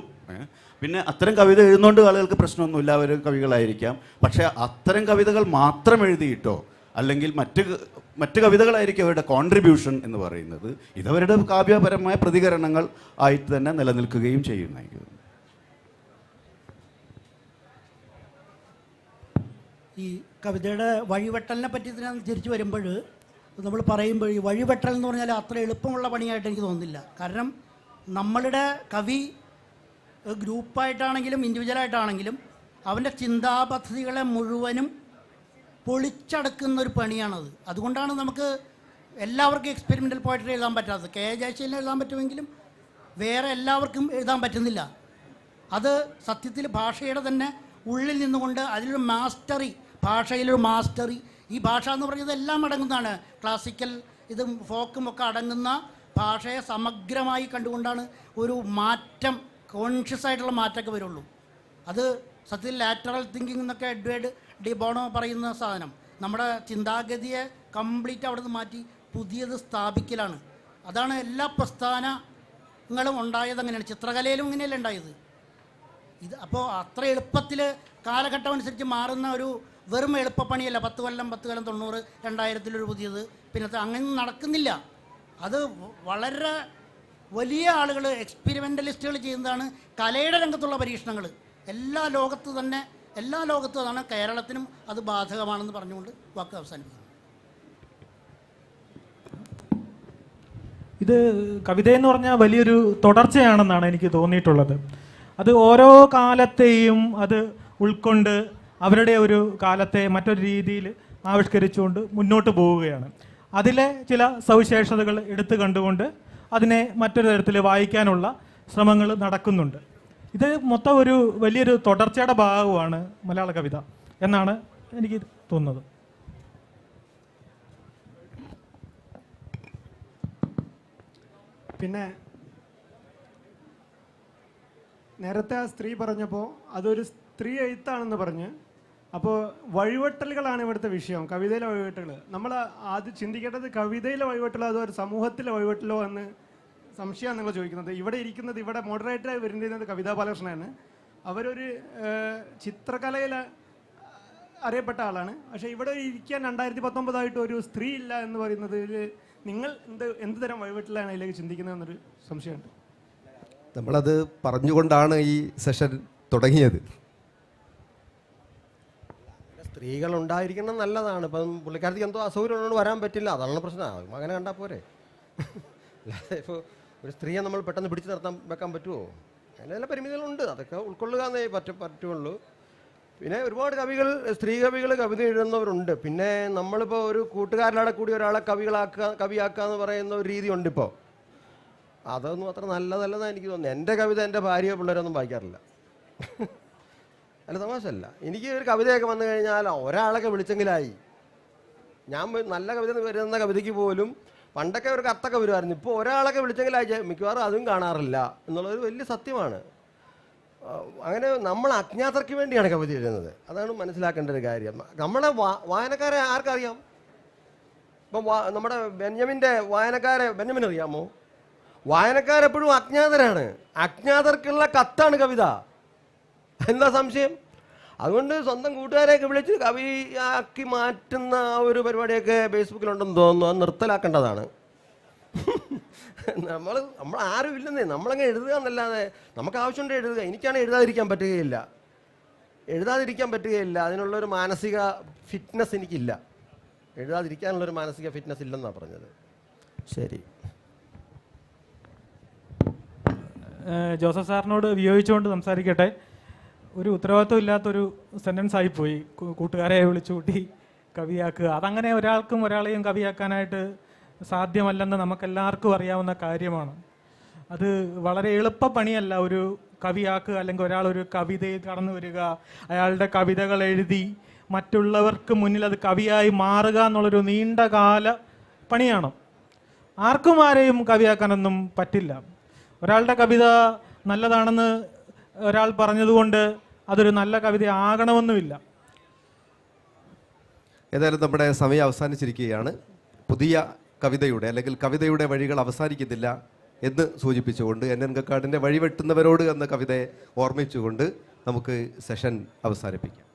പിന്നെ അത്തരം കവിത എഴുതുന്നതുകൊണ്ട് ആളുകൾക്ക് പ്രശ്നമൊന്നുമില്ല, അവർ കവികളായിരിക്കാം. പക്ഷേ അത്തരം കവിതകൾ മാത്രം എഴുതിയിട്ടോ അല്ലെങ്കിൽ മറ്റ് കവിതകളായിരിക്കും അവരുടെ കോൺട്രിബ്യൂഷൻ എന്ന് പറയുന്നത്. ഇതവരുടെ കാവ്യപരമായ പ്രതികരണങ്ങൾ ആയിട്ട് തന്നെ നിലനിൽക്കുകയും ചെയ്യുന്നതായിരിക്കും. ഈ കവിതയുടെ വഴിവെട്ടലിനെ പറ്റി ഇതിനകത്ത് തിരിച്ചു വരുമ്പോൾ നമ്മൾ പറയുമ്പോൾ ഈ വഴിവെട്ടൽ എന്ന് പറഞ്ഞാൽ അത്ര എളുപ്പമുള്ള പണിയായിട്ട് എനിക്ക് തോന്നുന്നില്ല. കാരണം നമ്മളുടെ കവി ഗ്രൂപ്പായിട്ടാണെങ്കിലും ഇൻഡിവിജ്വലായിട്ടാണെങ്കിലും അവൻ്റെ ചിന്താപദ്ധതികളെ മുഴുവനും പൊളിച്ചടക്കുന്ന ഒരു പണിയാണത്. അതുകൊണ്ടാണ് നമുക്ക് എല്ലാവർക്കും എക്സ്പെരിമെൻ്റൽ പോയട്രി എഴുതാൻ പറ്റാത്തത്. കെ ജയശീലൻ എഴുതാൻ പറ്റുമെങ്കിലും വേറെ എല്ലാവർക്കും എഴുതാൻ പറ്റുന്നില്ല. അത് സത്യത്തിൽ ഭാഷയുടെ തന്നെ ഉള്ളിൽ നിന്നുകൊണ്ട് അതിലൊരു മാസ്റ്ററി, ഭാഷയിലൊരു മാസ്റ്ററി, ഈ ഭാഷ എന്ന് പറയുന്നത് എല്ലാം അടങ്ങുന്നതാണ്. ക്ലാസിക്കൽ ഇതും ഫോക്കും ഒക്കെ അടങ്ങുന്ന ഭാഷയെ സമഗ്രമായി കണ്ടുകൊണ്ടാണ് ഒരു മാറ്റം, കോൺഷ്യസ് ആയിട്ടുള്ള മാറ്റമൊക്കെ വരുള്ളൂ. അത് സത്യത്തിൽ ലാറ്ററൽ തിങ്കിങ് എന്നൊക്കെ എഡ്വേർഡ് ഡി ബോണോ പറയുന്ന സാധനം നമ്മുടെ ചിന്താഗതിയെ കംപ്ലീറ്റ് അവിടെ നിന്ന് മാറ്റി പുതിയത് സ്ഥാപിക്കലാണ്. അതാണ് എല്ലാ പ്രസ്ഥാനങ്ങളും ഉണ്ടായത്. അങ്ങനെയാണ് ചിത്രകലയിലും ഇങ്ങനെയല്ല ഉണ്ടായത്. ഇത് അപ്പോൾ അത്ര എളുപ്പത്തിൽ കാലഘട്ടം അനുസരിച്ച് മാറുന്ന ഒരു വെറും എളുപ്പപ്പണിയല്ല. 10 കൊല്ലം 90, 2000 പുതിയത്, പിന്നത്തെ അങ്ങനെ നടക്കുന്നില്ല. അത് വളരെ വലിയ ആളുകൾ, എക്സ്പെരിമെൻ്റലിസ്റ്റുകൾ ചെയ്യുന്നതാണ് കലയുടെ രംഗത്തുള്ള പരീക്ഷണങ്ങൾ. എല്ലാ ലോകത്തും അതാണ്. കേരളത്തിനും അത് ബാധകമാണെന്ന് പറഞ്ഞുകൊണ്ട് വാക്ക് അവസാനിപ്പിക്കുന്നു. ഇത് കവിതയെന്ന് പറഞ്ഞാൽ വലിയൊരു തുടർച്ചയാണെന്നാണ് എനിക്ക് തോന്നിയിട്ടുള്ളത്. അത് ഓരോ കാലത്തെയും അത് ഉൾക്കൊണ്ട് അവരുടെ ഒരു കാലത്തെ മറ്റൊരു രീതിയിൽ ആവിഷ്കരിച്ചുകൊണ്ട് മുന്നോട്ട് പോവുകയാണ്. അതിലെ ചില സവിശേഷതകൾ എടുത്തു കണ്ടുകൊണ്ട് അതിനെ മറ്റൊരു തരത്തിൽ വായിക്കാനുള്ള ശ്രമങ്ങൾ നടക്കുന്നുണ്ട്. ഇത് മൊത്തം ഒരു വലിയൊരു തുടർച്ചയുടെ ഭാഗമാണ് മലയാള കവിത എന്നാണ് എനിക്ക് തോന്നുന്നത്. പിന്നെ നേരത്തെ ആ സ്ത്രീ പറഞ്ഞപ്പോൾ അതൊരു സ്ത്രീ എഴുത്താണെന്ന് പറഞ്ഞ്, അപ്പോൾ വഴിവെട്ടലുകളാണ് ഇവിടുത്തെ വിഷയം, കവിതയിലെ വഴിവെട്ടലുകൾ. നമ്മൾ ആദ്യം ചിന്തിക്കേണ്ടത് കവിതയിലെ വഴിവെട്ടലോ അതോ ഒരു സമൂഹത്തിലെ വഴിവെട്ടലോ എന്ന് സംശയമാണ് നിങ്ങൾ ചോദിക്കുന്നത്. ഇവിടെ മോഡറേറ്ററായി വരുന്നത് കവിതാ ബാലകൃഷ്ണനാണ്. അവരൊരു ചിത്രകലയിൽ അറിയപ്പെട്ട ആളാണ്. പക്ഷേ ഇവിടെ ഇരിക്കാൻ 2019 ഒരു സ്ത്രീ ഇല്ല എന്ന് പറയുന്നത് നിങ്ങൾ എന്ത് തരം വഴിവെട്ടലാണ് അതിലേക്ക് ചിന്തിക്കുന്നതെന്നൊരു സംശയമുണ്ട്. നമ്മളത് പറഞ്ഞുകൊണ്ടാണ് ഈ സെഷൻ തുടങ്ങിയത്. സ്ത്രീകൾ ഉണ്ടായിരിക്കണം നല്ലതാണ്. ഇപ്പം പുള്ളിക്കാരത്തേക്ക് എന്തോ അസൗകര്യം ഉള്ളതുകൊണ്ട് വരാൻ പറ്റില്ല, അതാണ് പ്രശ്നം. അങ്ങനെ കണ്ടാൽ പോരെ. അല്ലാതെ ഇപ്പോൾ ഒരു സ്ത്രീയെ നമ്മൾ പെട്ടെന്ന് പിടിച്ചു നിർത്താൻ വെക്കാൻ പറ്റുമോ? അതിന് ചില പരിമിതികളുണ്ട്, അതൊക്കെ ഉൾക്കൊള്ളുക എന്നേ പറ്റുള്ളൂ. പിന്നെ ഒരുപാട് സ്ത്രീ കവികൾ കവിത എഴുതുന്നവരുണ്ട്. പിന്നെ നമ്മളിപ്പോൾ ഒരു കൂട്ടുകാരിലൂടെ കൂടി ഒരാളെ കവിയാക്കുക എന്ന് പറയുന്ന ഒരു രീതി ഉണ്ട് ഇപ്പോൾ. അതൊന്നും അത്ര നല്ലതല്ലെന്നാണ് എനിക്ക് തോന്നുന്നത്. എൻ്റെ കവിത എൻ്റെ ഭാര്യ പിള്ളേരൊന്നും വായിക്കാറില്ല. അല്ല, തമാശല്ല. എനിക്ക് ഒരു കവിതയൊക്കെ വന്നു കഴിഞ്ഞാൽ ഒരാളൊക്കെ വിളിച്ചെങ്കിലായി. ഞാൻ നല്ല കവിത വരുന്ന കവിതയ്ക്ക് പോലും പണ്ടൊക്കെ ഒരു കത്തൊക്കെ വരുമായിരുന്നു. ഇപ്പോൾ ഒരാളൊക്കെ വിളിച്ചെങ്കിലായി, മിക്കവാറും അതും കാണാറില്ല എന്നുള്ളതൊരു വലിയ സത്യമാണ്. അങ്ങനെ നമ്മൾ അജ്ഞാതർക്ക് വേണ്ടിയാണ് കവിത എഴുതുന്നത്. അതാണ് മനസ്സിലാക്കേണ്ട ഒരു കാര്യം. നമ്മളെ വായനക്കാരെ ആർക്കറിയാം? ഇപ്പം നമ്മുടെ ബെന്യാമിൻ്റെ ബെന്യാമിൻ അറിയാമോ? വായനക്കാരെപ്പോഴും അജ്ഞാതരാണ്. അജ്ഞാതർക്കുള്ള കത്താണ് കവിത. എന്താ സംശയം? അതുകൊണ്ട് സ്വന്തം കൂട്ടുകാരെയൊക്കെ വിളിച്ച് കവിയാക്കി മാറ്റുന്ന ആ ഒരു പരിപാടിയൊക്കെ ഫേസ്ബുക്കിലുണ്ടെന്ന് തോന്നുന്നു. അത് നിർത്തലാക്കേണ്ടതാണ്. നമ്മൾ ആരും ഇല്ലെന്നേ, നമ്മളങ്ങ് എഴുതുക എന്നല്ലാതെ നമുക്ക് ആവശ്യമുണ്ട് എഴുതുക. എനിക്കാണ് എഴുതാതിരിക്കാൻ പറ്റുകയില്ല. അതിനുള്ളൊരു മാനസിക ഫിറ്റ്നസ് എനിക്കില്ല. എഴുതാതിരിക്കാനുള്ളൊരു മാനസിക ഫിറ്റ്നസ് ഇല്ലെന്നാണ് പറഞ്ഞത്. ശരി. ജോസഫ് സാറിനോട് വിയോജിച്ചുകൊണ്ട് സംസാരിക്കട്ടെ. ഒരു ഉത്തരവാദിത്വം ഇല്ലാത്തൊരു സെൻറ്റൻസ് ആയിപ്പോയി, കൂട്ടുകാരെ വിളിച്ചു കൂട്ടി കവിയാക്കുക. അതങ്ങനെ ഒരാളെയും കവിയാക്കാനായിട്ട് സാധ്യമല്ലെന്ന് നമുക്കെല്ലാവർക്കും അറിയാവുന്ന കാര്യമാണ്. അത് വളരെ എളുപ്പ പണിയല്ല ഒരു കവിയാക്കുക, അല്ലെങ്കിൽ ഒരാളൊരു കവിതയിൽ കടന്നു വരിക, അയാളുടെ കവിതകൾ എഴുതി മറ്റുള്ളവർക്ക് മുന്നിൽ അത് കവിയായി മാറുക എന്നുള്ളൊരു നീണ്ടകാല പണിയാണ്. ആരെയും കവിയാക്കാനൊന്നും പറ്റില്ല. ഒരാളുടെ കവിത നല്ലതാണെന്ന് ഒരാൾ പറഞ്ഞതുകൊണ്ട് അതൊരു നല്ല കവിത ആകണമെന്നുമില്ല. ഏതായാലും നമ്മുടെ സമയം അവസാനിച്ചിരിക്കുകയാണ്. പുതിയ കവിതയുടെ അല്ലെങ്കിൽ കവിതയുടെ വഴികൾ അവസാനിക്കുന്നില്ല എന്ന് സൂചിപ്പിച്ചുകൊണ്ട് NN കക്കാടിൻ്റെ വഴിവെട്ടുന്നവരോട് എന്ന കവിതയെ ഓർമ്മിച്ചുകൊണ്ട് നമുക്ക് സെഷൻ അവസാനിപ്പിക്കാം.